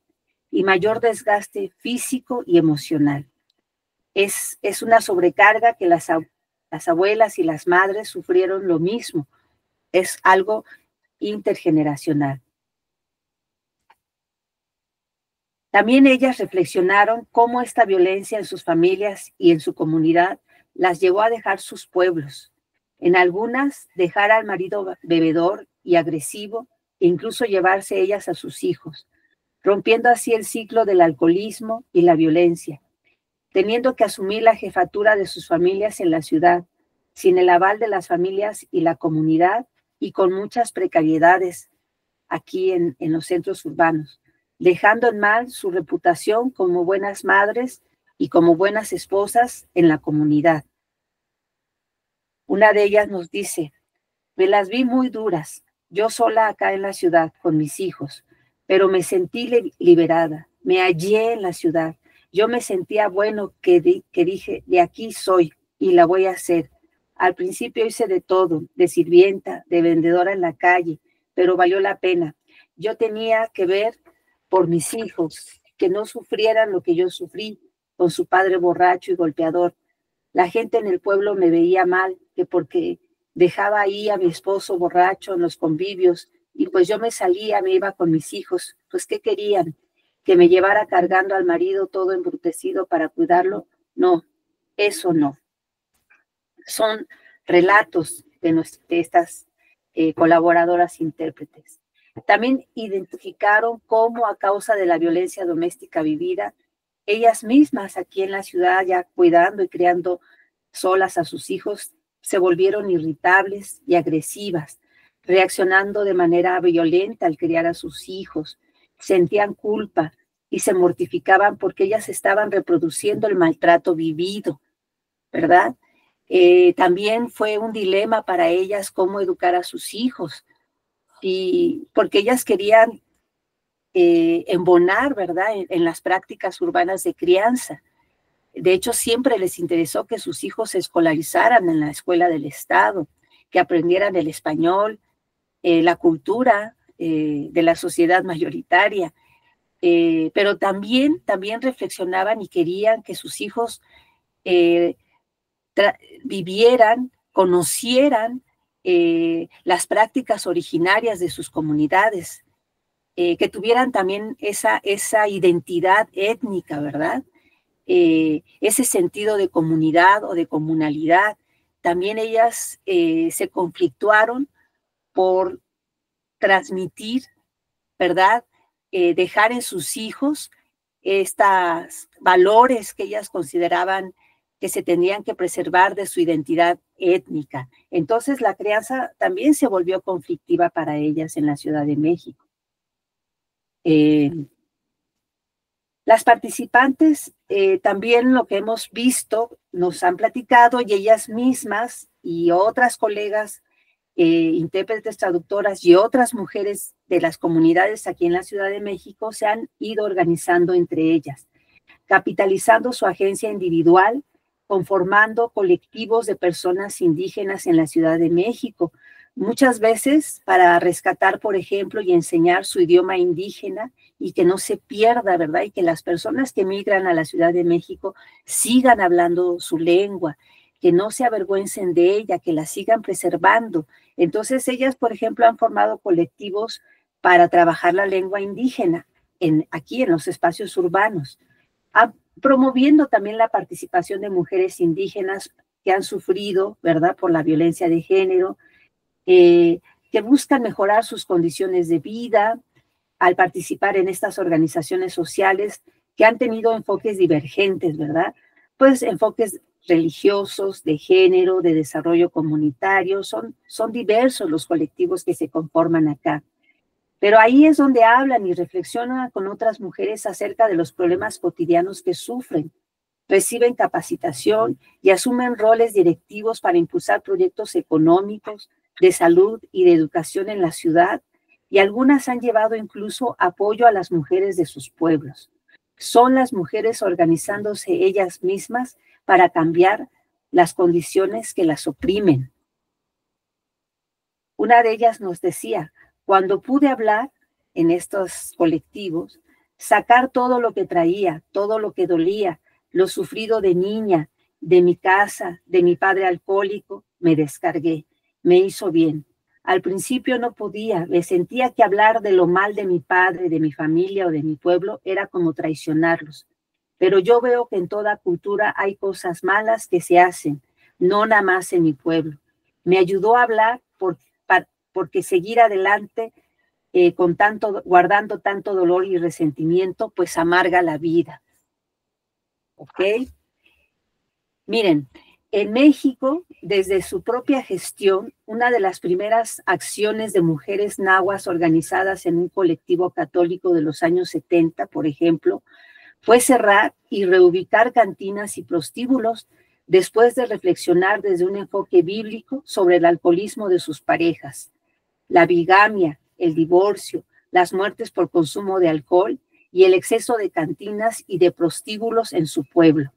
y mayor desgaste físico y emocional. Es una sobrecarga que las abuelas y las madres sufrieron lo mismo. Es algo intergeneracional. También ellas reflexionaron cómo esta violencia en sus familias y en su comunidad las llevó a dejar sus pueblos. En algunas, dejar al marido bebedor y agresivo e incluso llevarse ellas a sus hijos, rompiendo así el ciclo del alcoholismo y la violencia, teniendo que asumir la jefatura de sus familias en la ciudad, sin el aval de las familias y la comunidad, y con muchas precariedades aquí en los centros urbanos, dejando en mal su reputación como buenas madres y como buenas esposas en la comunidad. Una de ellas nos dice: me las vi muy duras, yo sola acá en la ciudad con mis hijos, pero me sentí liberada, me hallé en la ciudad. Yo me sentía bueno que dije, de aquí soy y la voy a hacer. Al principio hice de todo, de sirvienta, de vendedora en la calle, pero valió la pena. Yo tenía que ver por mis hijos, que no sufrieran lo que yo sufrí con su padre borracho y golpeador. La gente en el pueblo me veía mal, que porque dejaba ahí a mi esposo borracho en los convivios, y pues yo me salía, me iba con mis hijos. Pues, ¿qué querían? ¿Que me llevara cargando al marido todo embrutecido para cuidarlo? No, eso no. Son relatos de estas colaboradoras intérpretes. También identificaron cómo, a causa de la violencia doméstica vivida, ellas mismas aquí en la ciudad, ya cuidando y criando solas a sus hijos, se volvieron irritables y agresivas, reaccionando de manera violenta al criar a sus hijos. Sentían culpa y se mortificaban porque ellas estaban reproduciendo el maltrato vivido, ¿verdad? También fue un dilema para ellas cómo educar a sus hijos, y porque ellas querían embonar, ¿verdad?, en las prácticas urbanas de crianza. De hecho, siempre les interesó que sus hijos se escolarizaran en la escuela del Estado, que aprendieran el español, la cultura de la sociedad mayoritaria, pero también reflexionaban y querían que sus hijos vivieran, conocieran las prácticas originarias de sus comunidades, que tuvieran también esa identidad étnica, ¿verdad? Ese sentido de comunidad o de comunalidad. También ellas se conflictuaron por transmitir, ¿verdad? Dejar en sus hijos estos valores que ellas consideraban que se tenían que preservar de su identidad étnica. Entonces la crianza también se volvió conflictiva para ellas en la Ciudad de México. Las participantes también, lo que hemos visto, nos han platicado, y ellas mismas y otras colegas, intérpretes, traductoras y otras mujeres de las comunidades aquí en la Ciudad de México se han ido organizando entre ellas, capitalizando su agencia individual, conformando colectivos de personas indígenas en la Ciudad de México, muchas veces para rescatar, por ejemplo, y enseñar su idioma indígena y que no se pierda, ¿verdad? Y que las personas que migran a la Ciudad de México sigan hablando su lengua, que no se avergüencen de ella, que la sigan preservando. Entonces ellas, por ejemplo, han formado colectivos para trabajar la lengua indígena aquí en los espacios urbanos, promoviendo también la participación de mujeres indígenas que han sufrido, ¿verdad?, por la violencia de género, que buscan mejorar sus condiciones de vida al participar en estas organizaciones sociales que han tenido enfoques divergentes, ¿verdad? Pues enfoques religiosos, de género, de desarrollo comunitario, son diversos los colectivos que se conforman acá. Pero ahí es donde hablan y reflexionan con otras mujeres acerca de los problemas cotidianos que sufren, reciben capacitación y asumen roles directivos para impulsar proyectos económicos, de salud y de educación en la ciudad, y algunas han llevado incluso apoyo a las mujeres de sus pueblos. Son las mujeres organizándose ellas mismas para cambiar las condiciones que las oprimen. Una de ellas nos decía: cuando pude hablar en estos colectivos, sacar todo lo que traía, todo lo que dolía, lo sufrido de niña, de mi casa, de mi padre alcohólico, me descargué, me hizo bien. Al principio no podía, me sentía que hablar de lo mal de mi padre, de mi familia o de mi pueblo era como traicionarlos. Pero yo veo que en toda cultura hay cosas malas que se hacen, no nada más en mi pueblo. Me ayudó a hablar porque seguir adelante guardando tanto dolor y resentimiento, pues amarga la vida. ¿Ok? Miren, En México, desde su propia gestión, una de las primeras acciones de mujeres nahuas organizadas en un colectivo católico de los años 70, por ejemplo, fue cerrar y reubicar cantinas y prostíbulos después de reflexionar desde un enfoque bíblico sobre el alcoholismo de sus parejas, la bigamia, el divorcio, las muertes por consumo de alcohol y el exceso de cantinas y de prostíbulos en su pueblo.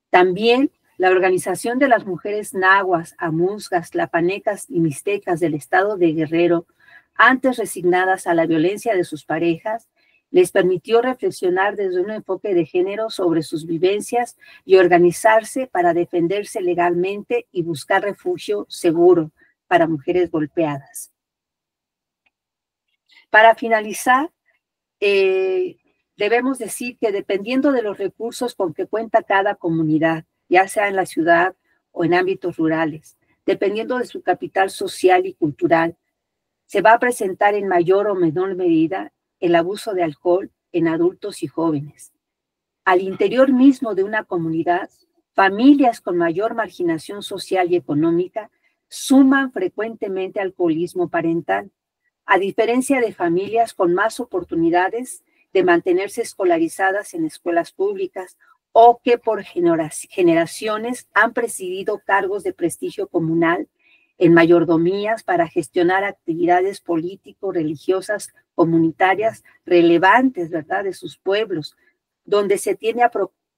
También la Organización de las Mujeres Nahuas, Amuzgas, Tlapanecas y Mixtecas del estado de Guerrero, antes resignadas a la violencia de sus parejas, les permitió reflexionar desde un enfoque de género sobre sus vivencias y organizarse para defenderse legalmente y buscar refugio seguro para mujeres golpeadas. Para finalizar, debemos decir que dependiendo de los recursos con que cuenta cada comunidad, ya sea en la ciudad o en ámbitos rurales, dependiendo de su capital social y cultural, se va a presentar en mayor o menor medida el abuso de alcohol en adultos y jóvenes. Al interior mismo de una comunidad, familias con mayor marginación social y económica suman frecuentemente alcoholismo parental, a diferencia de familias con más oportunidades de mantenerse escolarizadas en escuelas públicas o que por generaciones han presidido cargos de prestigio comunal en mayordomías para gestionar actividades político-religiosas comunitarias relevantes, ¿verdad?, de sus pueblos, donde se tiende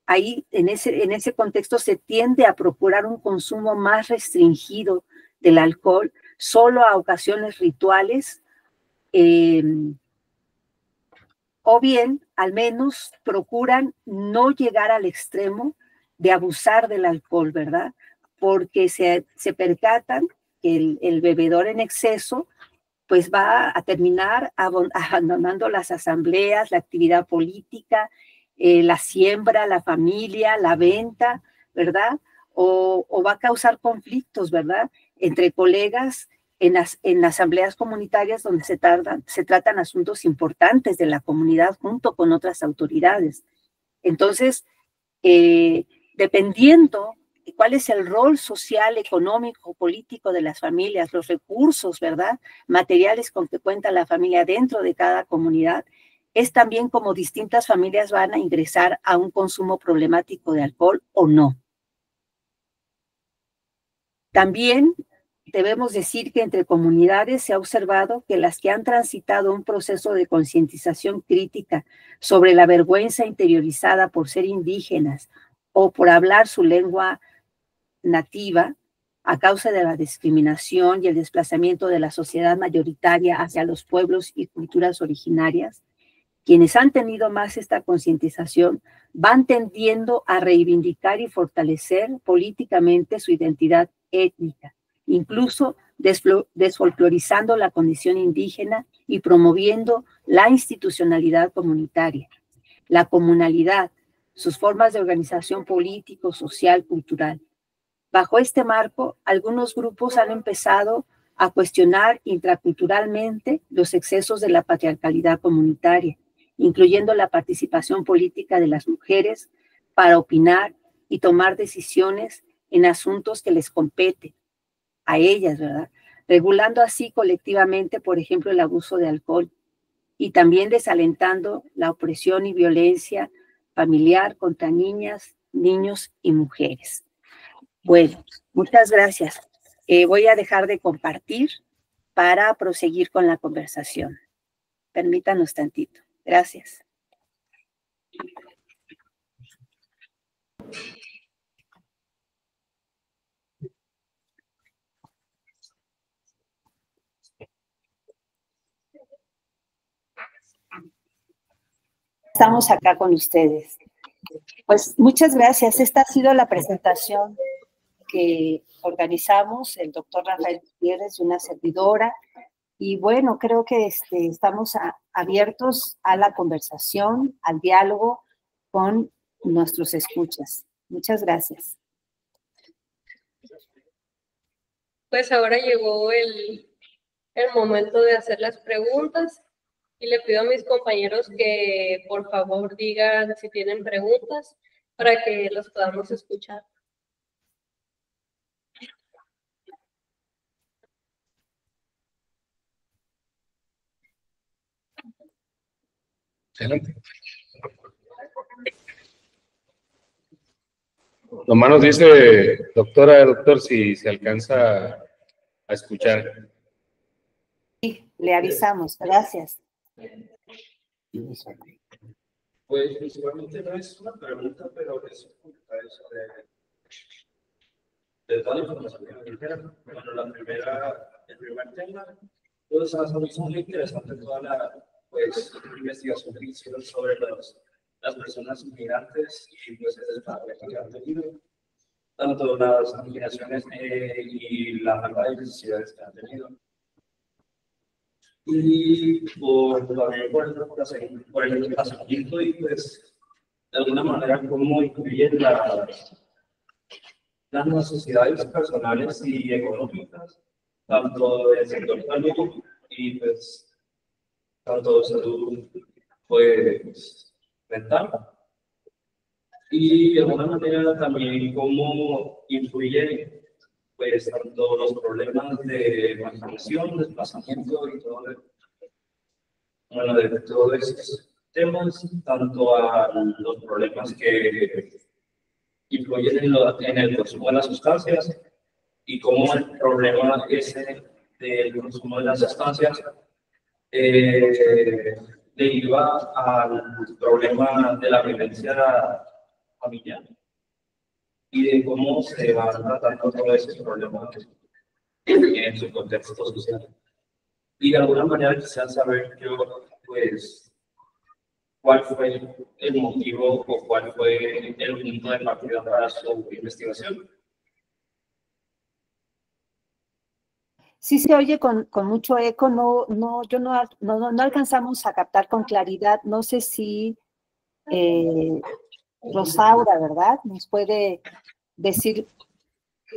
ahí en ese contexto se tiende a procurar un consumo más restringido del alcohol, solo a ocasiones rituales, o bien, al menos, procuran no llegar al extremo de abusar del alcohol, ¿verdad? Porque se percatan que el bebedor en exceso pues va a terminar abandonando las asambleas, la actividad política, la siembra, la familia, la venta, ¿verdad? O va a causar conflictos, ¿verdad?, entre colegas en asambleas comunitarias donde se tratan asuntos importantes de la comunidad junto con otras autoridades. Entonces, dependiendo de cuál es el rol social, económico, político de las familias, los recursos, ¿verdad?, materiales con que cuenta la familia dentro de cada comunidad, es también como distintas familias van a ingresar a un consumo problemático de alcohol o no. También debemos decir que entre comunidades se ha observado que las que han transitado un proceso de concientización crítica sobre la vergüenza interiorizada por ser indígenas o por hablar su lengua nativa a causa de la discriminación y el desplazamiento de la sociedad mayoritaria hacia los pueblos y culturas originarias, quienes han tenido más esta concientización van tendiendo a reivindicar y fortalecer políticamente su identidad étnica, incluso desfolclorizando la condición indígena y promoviendo la institucionalidad comunitaria, la comunalidad, sus formas de organización político, social, cultural. Bajo este marco, algunos grupos han empezado a cuestionar intraculturalmente los excesos de la patriarcalidad comunitaria, incluyendo la participación política de las mujeres para opinar y tomar decisiones en asuntos que les competen a ellas, ¿verdad? Regulando así colectivamente, por ejemplo, el abuso de alcohol y también desalentando la opresión y violencia familiar contra niñas, niños y mujeres. Bueno, muchas gracias. Voy a dejar de compartir para proseguir con la conversación. Permítanos tantito. Gracias. Estamos acá con ustedes. Pues muchas gracias. Esta ha sido la presentación que organizamos el doctor Rafael Gutiérrez y una servidora. Y bueno, creo que estamos abiertos a la conversación, al diálogo con nuestros escuchas. Muchas gracias. Pues ahora llegó el momento de hacer las preguntas y le pido a mis compañeros que por favor digan si tienen preguntas para que los podamos escuchar. Excelente. Nomás nos dice, doctor, si se alcanza a escuchar. Sí, le avisamos. Gracias. Pues principalmente no es una pregunta, pero es un comentario de toda la información que me dijeron. Bueno, el primer tema, pues ha sido muy interesante toda la investigación que hicieron sobre las personas inmigrantes y pues el desarrollo que han tenido, tanto las migraciones y la falta de necesidades que han tenido. Y también por el desplazamiento y pues de alguna manera cómo incluyen las necesidades personales y económicas, tanto del sector salud y pues tanto salud pues mental. Y de alguna manera también cómo influye pues tanto los problemas de marginación, desplazamiento y todo, bueno, de todos esos temas, tanto a los problemas que influyen en el consumo de las sustancias y cómo el problema ese del consumo de las sustancias deriva al problema de la violencia familiar y de cómo se van tratando todos esos problemas en su contexto social. Y de alguna manera quisiera saber yo, pues, cuál fue el motivo o cuál fue el punto de partida para su investigación. Sí se oye con mucho eco, no alcanzamos a captar con claridad. No sé si Rosaura, ¿verdad? Nos puede decir,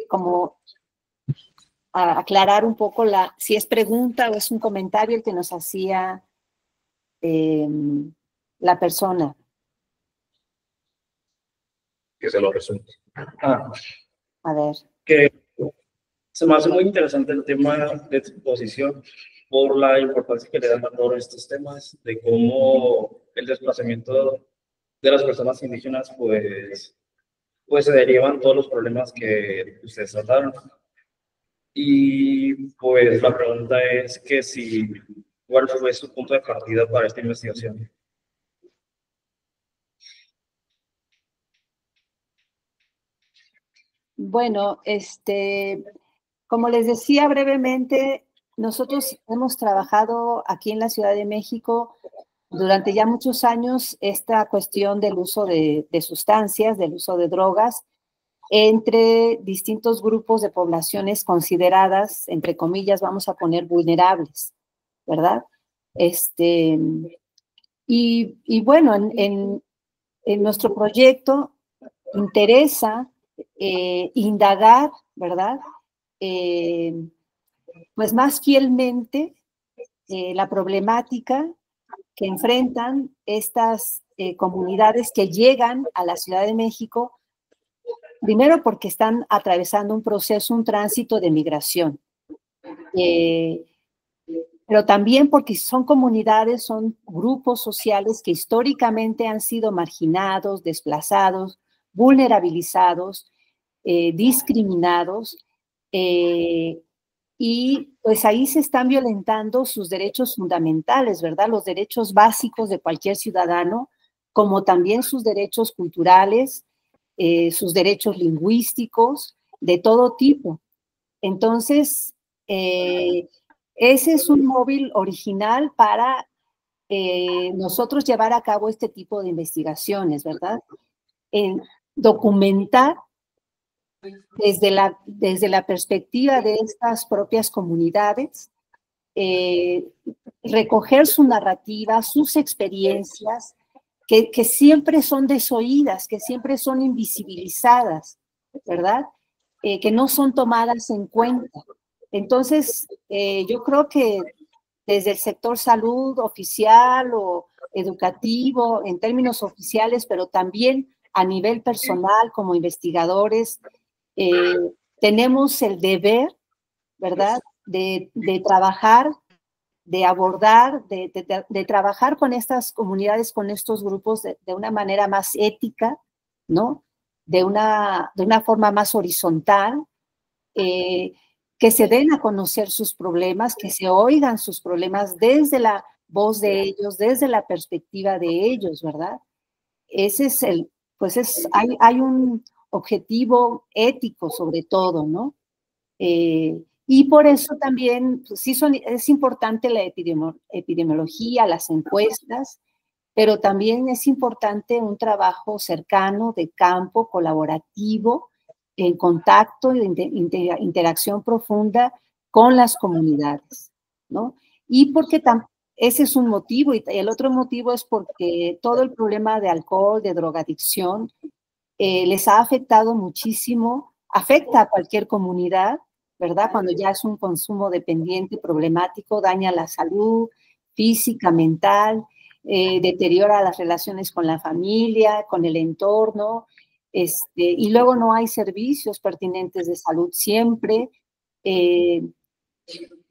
como aclarar un poco si es pregunta o es un comentario el que nos hacía la persona. Que se lo resume. A ver. Que se me hace muy interesante el tema de exposición por la importancia que le dan a todos estos temas, de cómo el desplazamiento de las personas indígenas pues se derivan todos los problemas que ustedes trataron. Y pues la pregunta es que ¿cuál fue su punto de partida para esta investigación? Bueno, como les decía brevemente, nosotros hemos trabajado aquí en la Ciudad de México durante ya muchos años esta cuestión del uso de sustancias, del uso de drogas, entre distintos grupos de poblaciones consideradas, entre comillas, vamos a poner vulnerables, ¿verdad? Y bueno, en nuestro proyecto interesa indagar, ¿verdad? Pues más fielmente la problemática que enfrentan estas comunidades que llegan a la Ciudad de México, primero porque están atravesando un proceso, un tránsito de migración, pero también porque son comunidades, son grupos sociales que históricamente han sido marginados, desplazados, vulnerabilizados, discriminados, y pues ahí se están violentando sus derechos fundamentales, ¿verdad? Los derechos básicos de cualquier ciudadano, como también sus derechos culturales, sus derechos lingüísticos, de todo tipo. Entonces, ese es un móvil original para nosotros llevar a cabo este tipo de investigaciones, ¿verdad? Documentar desde la perspectiva de estas propias comunidades, recoger su narrativa, sus experiencias, que siempre son desoídas, que siempre son invisibilizadas, ¿verdad? Que no son tomadas en cuenta. Entonces, yo creo que desde el sector salud oficial o educativo, en términos oficiales, pero también a nivel personal como investigadores, tenemos el deber, ¿verdad?, de trabajar de abordar, de trabajar con estas comunidades, con estos grupos de una manera más ética, ¿no? De una forma más horizontal, que se den a conocer sus problemas, que se oigan sus problemas desde la voz de ellos, desde la perspectiva de ellos, ¿verdad? Ese es hay un objetivo ético sobre todo, ¿no? Y por eso también, pues sí es importante la epidemiología, las encuestas, pero también es importante un trabajo cercano, de campo, colaborativo, en contacto y interacción profunda con las comunidades, ¿no? Y porque ese es un motivo, y el otro motivo es porque todo el problema de alcohol, de drogadicción, les ha afectado muchísimo, afecta a cualquier comunidad, ¿verdad? Cuando ya es un consumo dependiente, problemático, daña la salud física, mental, deteriora las relaciones con la familia, con el entorno, y luego no hay servicios pertinentes de salud siempre,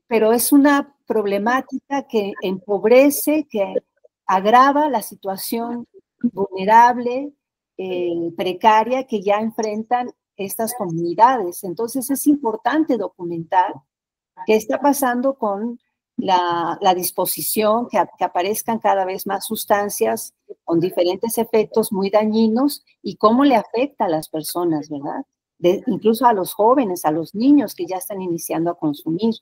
pero es una problemática que empobrece, que agrava la situación vulnerable, precaria que ya enfrentan estas comunidades. Entonces es importante documentar qué está pasando con la disposición, que aparezcan cada vez más sustancias con diferentes efectos muy dañinos y cómo le afecta a las personas, ¿verdad? Incluso a los jóvenes, a los niños que ya están iniciando a consumir.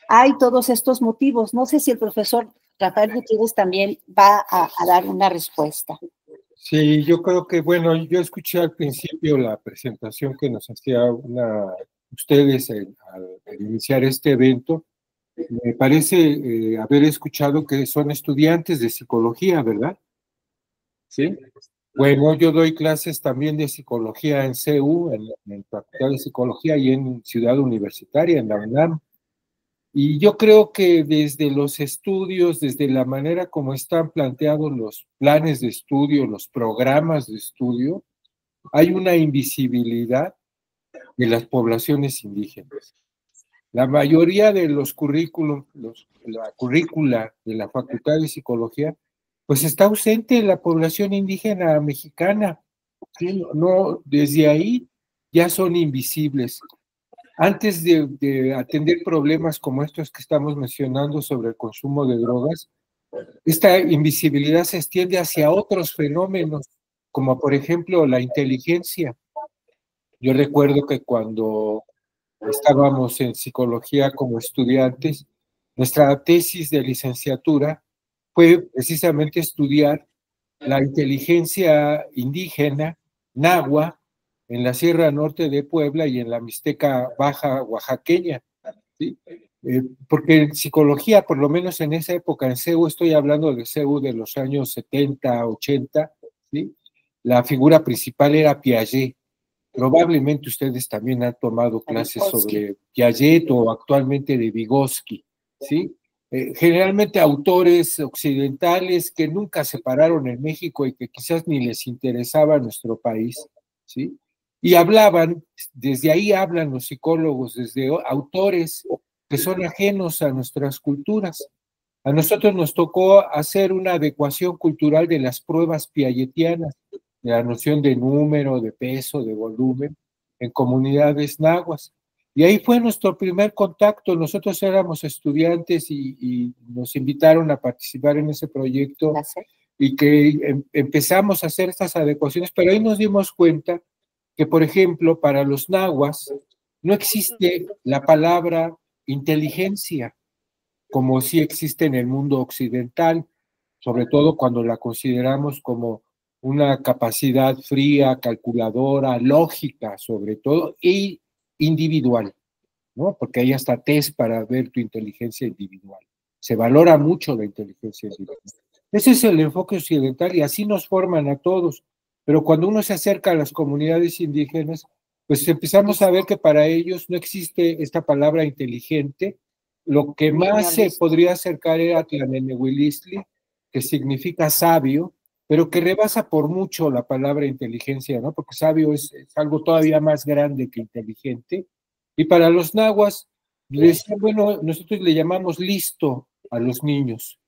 Hay todos estos motivos. No sé si el profesor Rafael Gutiérrez también va a dar una respuesta. Sí, yo creo que, bueno, yo escuché al principio la presentación que nos hacía ustedes al iniciar este evento. Me parece haber escuchado que son estudiantes de psicología, ¿verdad? Sí. Bueno, yo doy clases también de psicología en CU, en la Facultad de Psicología y en Ciudad Universitaria, en la UNAM. Y yo creo que desde los estudios, desde la manera como están planteados los planes de estudio, los programas de estudio, hay una invisibilidad de las poblaciones indígenas. La mayoría de los currículum, la currícula de la Facultad de Psicología, pues está ausente la población indígena mexicana. ¿Sí? No, desde ahí ya son invisibles. Antes de atender problemas como estos que estamos mencionando sobre el consumo de drogas, esta invisibilidad se extiende hacia otros fenómenos, como por ejemplo la inteligencia. Yo recuerdo que cuando estábamos en psicología como estudiantes, nuestra tesis de licenciatura fue precisamente estudiar la inteligencia indígena nahua en la Sierra Norte de Puebla y en la Mixteca Baja oaxaqueña, ¿sí? Porque en psicología, por lo menos en esa época, en CEU, estoy hablando de CEU de los años 70, 80, ¿sí? La figura principal era Piaget. Probablemente ustedes también han tomado clases sobre Piaget o actualmente de Vygotsky, ¿sí? Generalmente autores occidentales que nunca se pararon en México y que quizás ni les interesaba nuestro país, ¿sí? Y hablaban, desde ahí hablan los psicólogos, desde autores que son ajenos a nuestras culturas. A nosotros nos tocó hacer una adecuación cultural de las pruebas piagetianas, de la noción de número, de peso, de volumen, en comunidades nahuas. Y ahí fue nuestro primer contacto. Nosotros éramos estudiantes y nos invitaron a participar en ese proyecto y que empezamos a hacer estas adecuaciones, pero ahí nos dimos cuenta que, por ejemplo, para los nahuas no existe la palabra inteligencia, como sí existe en el mundo occidental, sobre todo cuando la consideramos como una capacidad fría, calculadora, lógica, sobre todo, y individual, ¿no? Porque hay hasta test para ver tu inteligencia individual. Se valora mucho la inteligencia individual. Ese es el enfoque occidental y así nos forman a todos. Pero cuando uno se acerca a las comunidades indígenas, pues empezamos a ver que para ellos no existe esta palabra inteligente. Lo que más se podría acercar era Tlanenehuilistli, que significa sabio, pero que rebasa por mucho la palabra inteligencia, ¿no? Porque sabio es algo todavía más grande que inteligente. Y para los nahuas, Le decía, bueno, nosotros le llamamos listo a los niños.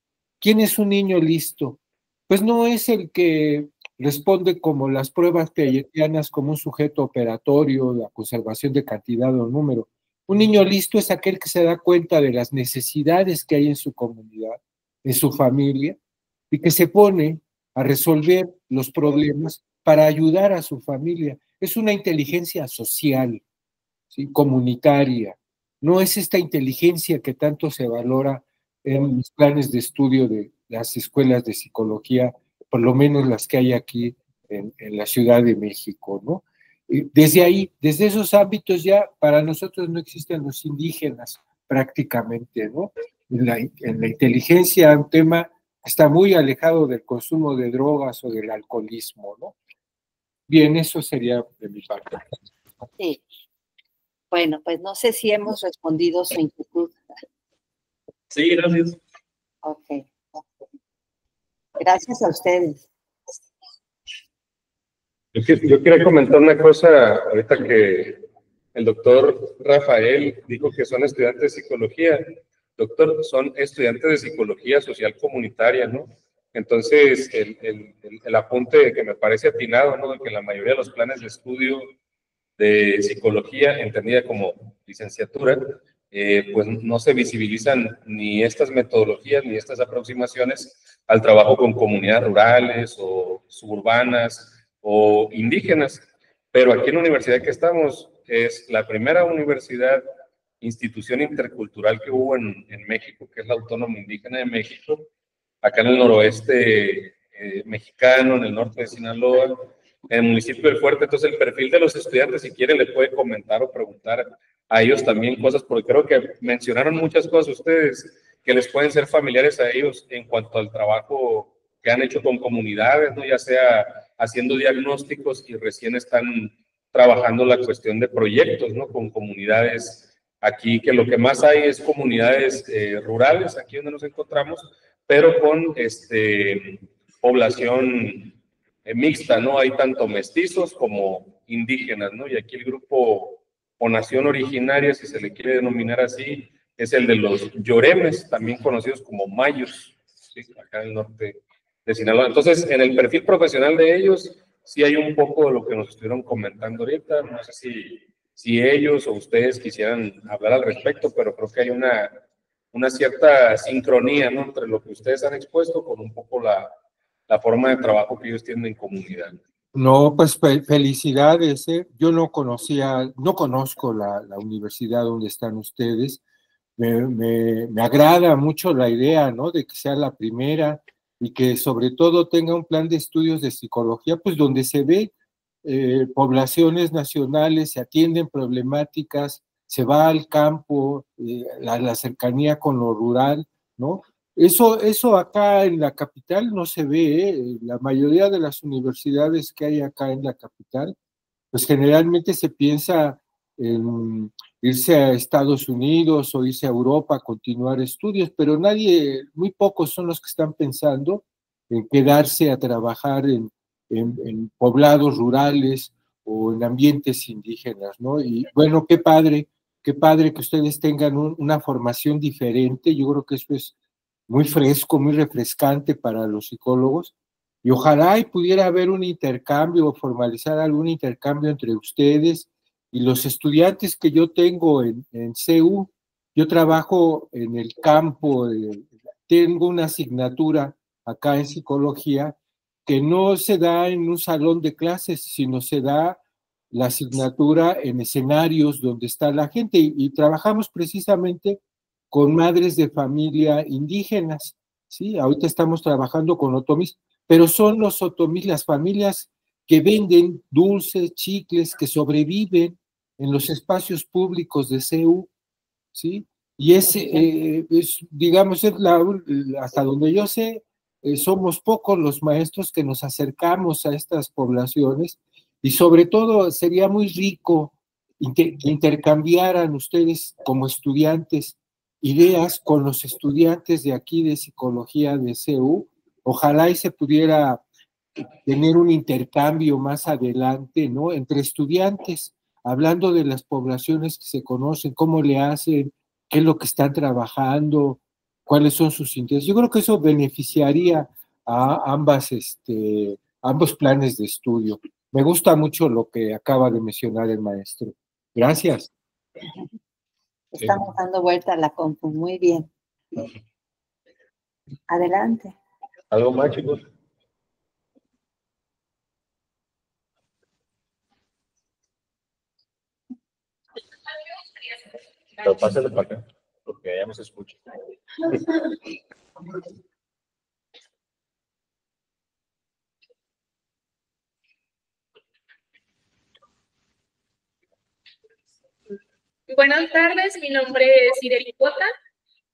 ¿Quién es un niño listo? Pues no es el que responde como las pruebas piagetianas como un sujeto operatorio, la conservación de cantidad o número. Un niño listo es aquel que se da cuenta de las necesidades que hay en su comunidad, en su familia, y que se pone a resolver los problemas para ayudar a su familia. Es una inteligencia social, ¿sí? Comunitaria. No es esta inteligencia que tanto se valora en los planes de estudio de las escuelas de psicología, por lo menos las que hay aquí en la Ciudad de México, ¿no? Desde ahí, desde esos ámbitos ya para nosotros no existen los indígenas prácticamente, ¿no? En la inteligencia, un tema que está muy alejado del consumo de drogas o del alcoholismo, ¿no? Bien, eso sería de mi parte. Sí. Bueno, pues no sé si hemos respondido su inquietud. Sí, gracias. Ok. Gracias a ustedes. Yo quería comentar una cosa ahorita que el doctor Rafael dijo que son estudiantes de psicología. Doctor, son estudiantes de psicología social comunitaria, ¿no? Entonces, el apunte que me parece atinado, ¿no? De que la mayoría de los planes de estudio de psicología, entendida como licenciatura, pues no se visibilizan ni estas metodologías ni estas aproximaciones al trabajo con comunidades rurales o suburbanas o indígenas. Pero aquí en la universidad que estamos es la primera universidad, institución intercultural que hubo en México, que es la Autónoma Indígena de México, acá en el noroeste mexicano, en el norte de Sinaloa, en el municipio del Fuerte. Entonces el perfil de los estudiantes, si quieren, le puede comentar o preguntar a ellos también cosas, porque creo que mencionaron muchas cosas ustedes que les pueden ser familiares a ellos en cuanto al trabajo que han hecho con comunidades, ¿no? Ya sea haciendo diagnósticos y recién están trabajando la cuestión de proyectos, ¿no? Con comunidades aquí, que lo que más hay es comunidades rurales, aquí donde nos encontramos, pero con población mixta, ¿no? Hay tanto mestizos como indígenas, ¿no? Y aquí el grupo o nación originaria, si se le quiere denominar así, es el de los Lloremes, también conocidos como Mayos, ¿sí? Acá en el norte de Sinaloa. Entonces, en el perfil profesional de ellos, sí hay un poco de lo que nos estuvieron comentando ahorita. No sé si ellos o ustedes quisieran hablar al respecto, pero creo que hay una cierta sincronía, ¿no? Entre lo que ustedes han expuesto con un poco la forma de trabajo que ellos tienen en comunidad. No, pues felicidades, ¿eh? Yo no conozco la universidad donde están ustedes. Me agrada mucho la idea, ¿no? De que sea la primera y que sobre todo tenga un plan de estudios de psicología, pues donde se ve poblaciones nacionales, se atienden problemáticas, se va al campo, la cercanía con lo rural, ¿no? Eso acá en la capital no se ve, ¿eh? La mayoría de las universidades que hay acá en la capital, pues generalmente se piensa en irse a Estados Unidos o irse a Europa a continuar estudios, pero muy pocos son los que están pensando en quedarse a trabajar en poblados rurales o en ambientes indígenas, ¿no? Y bueno, qué padre que ustedes tengan una formación diferente. Yo creo que eso es muy fresco, muy refrescante para los psicólogos. Y ojalá y pudiera haber un intercambio o formalizar algún intercambio entre ustedes y los estudiantes que yo tengo en CEU. Yo trabajo en el campo, tengo una asignatura acá en psicología que no se da en un salón de clases, sino se da la asignatura en escenarios donde está la gente y trabajamos precisamente con madres de familia indígenas, ¿sí? Ahorita estamos trabajando con otomís, pero son los otomís, las familias que venden dulces, chicles, que sobreviven en los espacios públicos de CEU, ¿sí? Y digamos, hasta donde yo sé, somos pocos los maestros que nos acercamos a estas poblaciones y sobre todo sería muy rico que intercambiaran ustedes como estudiantes ideas con los estudiantes de aquí de psicología de CEU. Ojalá y se pudiera tener un intercambio más adelante, ¿no? Entre estudiantes, hablando de las poblaciones que se conocen, cómo le hacen, qué es lo que están trabajando, cuáles son sus intereses. Yo creo que eso beneficiaría a ambos planes de estudio. Me gusta mucho lo que acaba de mencionar el maestro. Gracias. Estamos dando vuelta a la compu. Muy bien. Adelante. ¿Algo más, chicos? Pero pásale para acá, porque ya no se escucha. Buenas tardes, mi nombre es Ireli Cota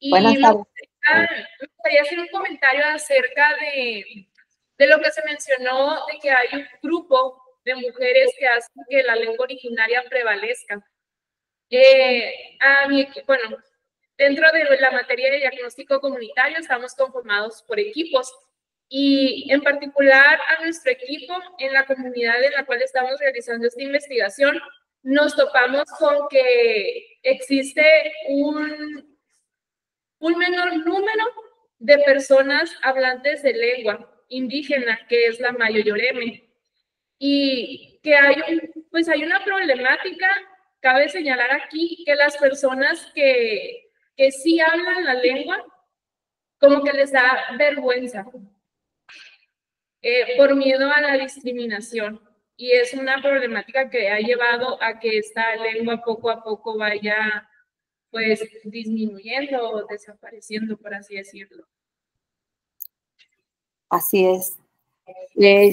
y Buenas tardes. me gustaría hacer un comentario acerca de lo que se mencionó, de que hay un grupo de mujeres que hacen que la lengua originaria prevalezca. Bueno, dentro de la materia de diagnóstico comunitario estamos conformados por equipos y en particular a nuestro equipo en la comunidad en la cual estamos realizando esta investigación nos topamos con que existe un menor número de personas hablantes de lengua indígena, que es la mayo-yoreme, y que hay una problemática. Cabe señalar aquí que las personas que sí hablan la lengua, como que les da vergüenza por miedo a la discriminación. Y es una problemática que ha llevado a que esta lengua poco a poco vaya, pues, disminuyendo o desapareciendo, por así decirlo. Así es.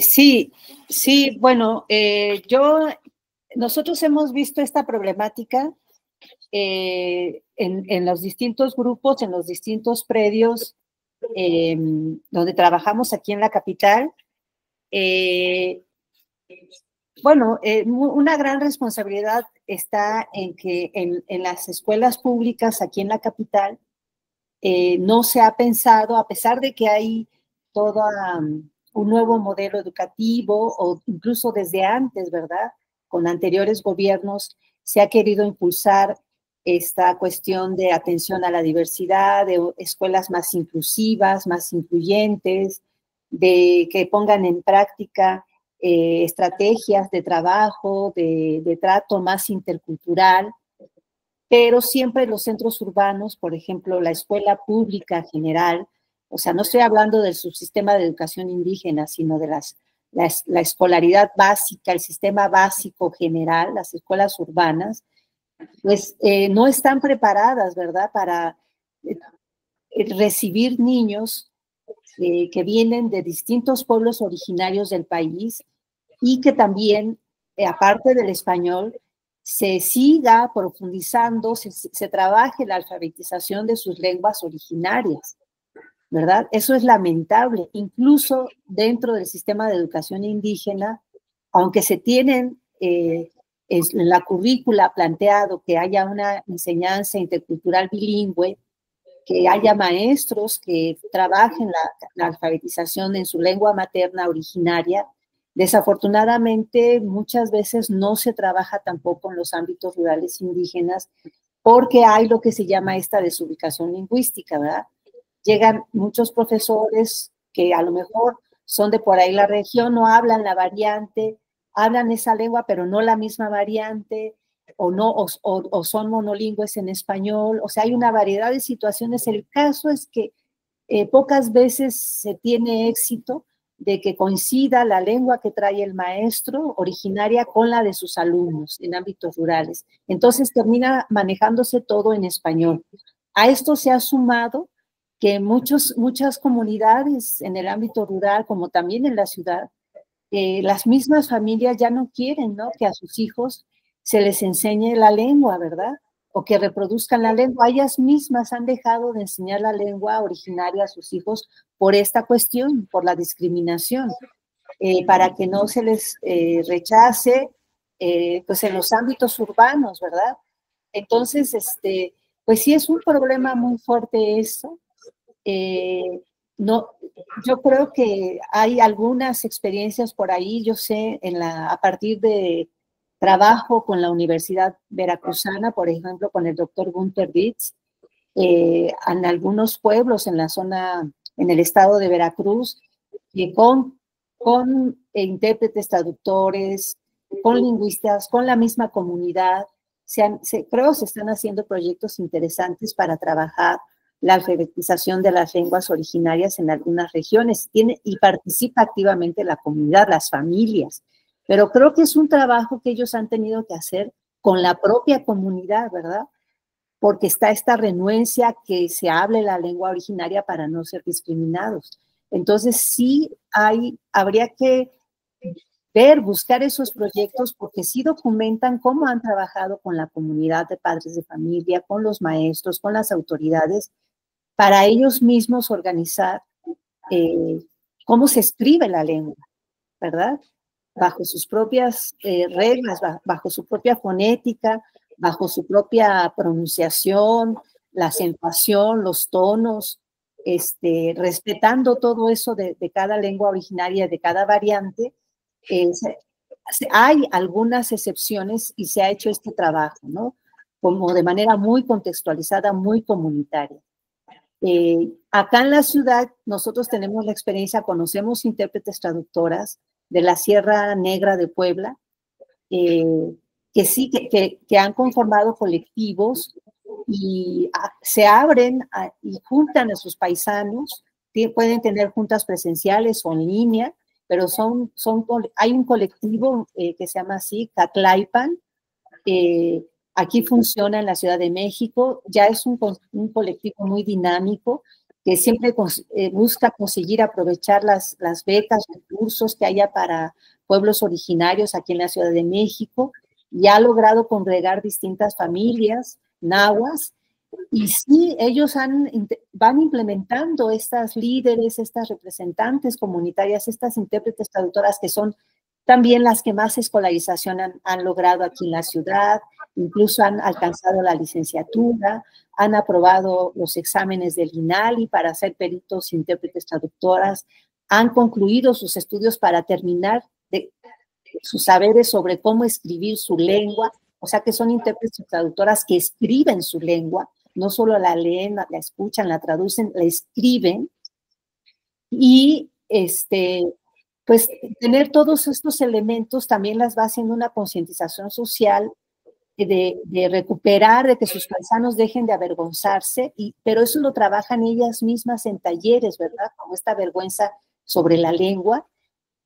Sí, bueno, nosotros hemos visto esta problemática en los distintos grupos, en los distintos predios donde trabajamos aquí en la capital. Una gran responsabilidad está en que en las escuelas públicas aquí en la capital no se ha pensado, a pesar de que hay todo un nuevo modelo educativo, o incluso desde antes, ¿verdad? Con anteriores gobiernos se ha querido impulsar esta cuestión de atención a la diversidad, de escuelas más inclusivas, más incluyentes, de que pongan en práctica estrategias de trabajo, de trato más intercultural, pero siempre los centros urbanos, por ejemplo, la escuela pública general, o sea, no estoy hablando del subsistema de educación indígena, sino de la escolaridad básica, el sistema básico general, las escuelas urbanas, pues no están preparadas, ¿verdad?, para recibir niños que vienen de distintos pueblos originarios del país y que también, aparte del español, se siga profundizando, se trabaje la alfabetización de sus lenguas originarias, ¿verdad? Eso es lamentable. Incluso dentro del sistema de educación indígena, aunque se tienen en la currícula planteado que haya una enseñanza intercultural bilingüe, que haya maestros que trabajen la alfabetización en su lengua materna originaria, desafortunadamente muchas veces no se trabaja tampoco en los ámbitos rurales indígenas porque hay lo que se llama esta desubicación lingüística, ¿verdad? Llegan muchos profesores que a lo mejor son de por ahí la región, no hablan la variante, hablan esa lengua pero no la misma variante, o son monolingües en español. O sea, hay una variedad de situaciones. El caso es que pocas veces se tiene éxito de que coincida la lengua que trae el maestro originaria con la de sus alumnos en ámbitos rurales. Entonces termina manejándose todo en español. A esto se ha sumado que muchas comunidades en el ámbito rural, como también en la ciudad, las mismas familias ya no quieren, ¿no?, que a sus hijos se les enseñe la lengua, ¿verdad? O que reproduzcan la lengua. Ellas mismas han dejado de enseñar la lengua originaria a sus hijos por esta cuestión, por la discriminación, para que no se les rechace, pues en los ámbitos urbanos, ¿verdad? Entonces, pues sí es un problema muy fuerte eso. No, yo creo que hay algunas experiencias por ahí, yo sé, a partir de trabajo con la Universidad Veracruzana, por ejemplo, con el doctor Gunther Witz, en algunos pueblos en la zona, en el estado de Veracruz, con intérpretes, traductores, con lingüistas, con la misma comunidad. Creo que se están haciendo proyectos interesantes para trabajar la alfabetización de las lenguas originarias en algunas regiones. Y participa activamente la comunidad, las familias. Pero creo que es un trabajo que ellos han tenido que hacer con la propia comunidad, ¿verdad? Porque está esta renuencia que se hable la lengua originaria para no ser discriminados. Entonces, sí habría que buscar esos proyectos porque sí documentan cómo han trabajado con la comunidad de padres de familia, con los maestros, con las autoridades, para ellos mismos organizar cómo se escribe la lengua, ¿verdad? Bajo sus propias reglas, bajo su propia fonética, bajo su propia pronunciación, la acentuación, los tonos, respetando todo eso de cada lengua originaria, de cada variante. Hay algunas excepciones y se ha hecho este trabajo, ¿no? Como de manera muy contextualizada, muy comunitaria. Acá en la ciudad nosotros tenemos la experiencia, conocemos intérpretes traductoras de la Sierra Negra de Puebla, que sí, que han conformado colectivos y se abren y juntan a sus paisanos, pueden tener juntas presenciales o en línea, pero hay un colectivo que se llama así, Catlaipan, aquí funciona en la Ciudad de México, ya es un colectivo muy dinámico que siempre busca conseguir aprovechar las becas, recursos que haya para pueblos originarios aquí en la Ciudad de México, y ha logrado congregar distintas familias nahuas, y sí, ellos van implementando estas líderes, estas representantes comunitarias, estas intérpretes traductoras que son también las que más escolarización han logrado aquí en la ciudad, incluso han alcanzado la licenciatura, han aprobado los exámenes del INALI para ser peritos, intérpretes, traductoras, han concluido sus estudios para terminar sus saberes sobre cómo escribir su lengua, o sea que son intérpretes y traductoras que escriben su lengua, no solo la leen, la escuchan, la traducen, la escriben, y pues tener todos estos elementos también las va haciendo una concientización social de recuperar, de que sus paisanos dejen de avergonzarse, pero eso lo trabajan ellas mismas en talleres, ¿verdad? Como esta vergüenza sobre la lengua,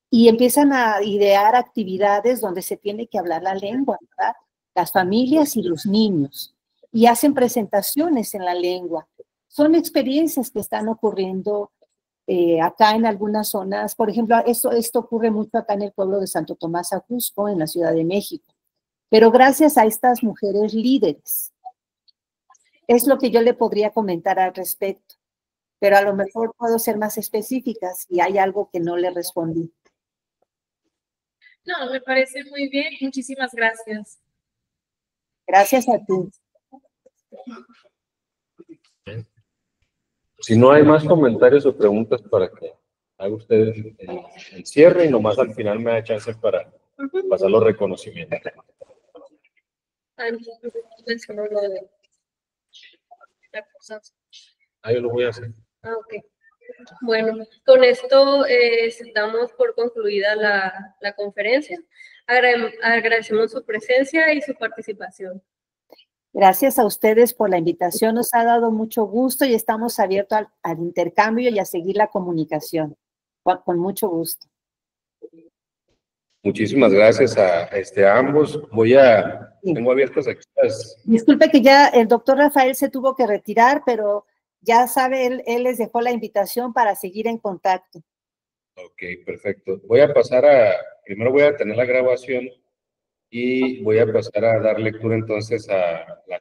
y empiezan a idear actividades donde se tiene que hablar la lengua, ¿verdad? Las familias y los niños, y hacen presentaciones en la lengua. Son experiencias que están ocurriendo acá en algunas zonas. Por ejemplo, esto ocurre mucho acá en el pueblo de Santo Tomás Ajusco, en la Ciudad de México, pero gracias a estas mujeres líderes. Es lo que yo le podría comentar al respecto, pero a lo mejor puedo ser más específica si hay algo que no le respondí. No, me parece muy bien. Muchísimas gracias. Gracias a ti. Si no hay más comentarios o preguntas para que haga ustedes el cierre, y nomás al final me da chance para pasar los reconocimientos. Yo lo voy a hacer. Ok. Bueno, con esto damos por concluida la conferencia. Agradecemos su presencia y su participación. Gracias a ustedes por la invitación, nos ha dado mucho gusto y estamos abiertos al intercambio y a seguir la comunicación. Con mucho gusto. Muchísimas gracias a ambos. Tengo abiertas aquí las... Disculpe que ya el doctor Rafael se tuvo que retirar, pero ya sabe, él les dejó la invitación para seguir en contacto. Ok, perfecto. Primero voy a tener la grabación y voy a pasar a dar lectura entonces a la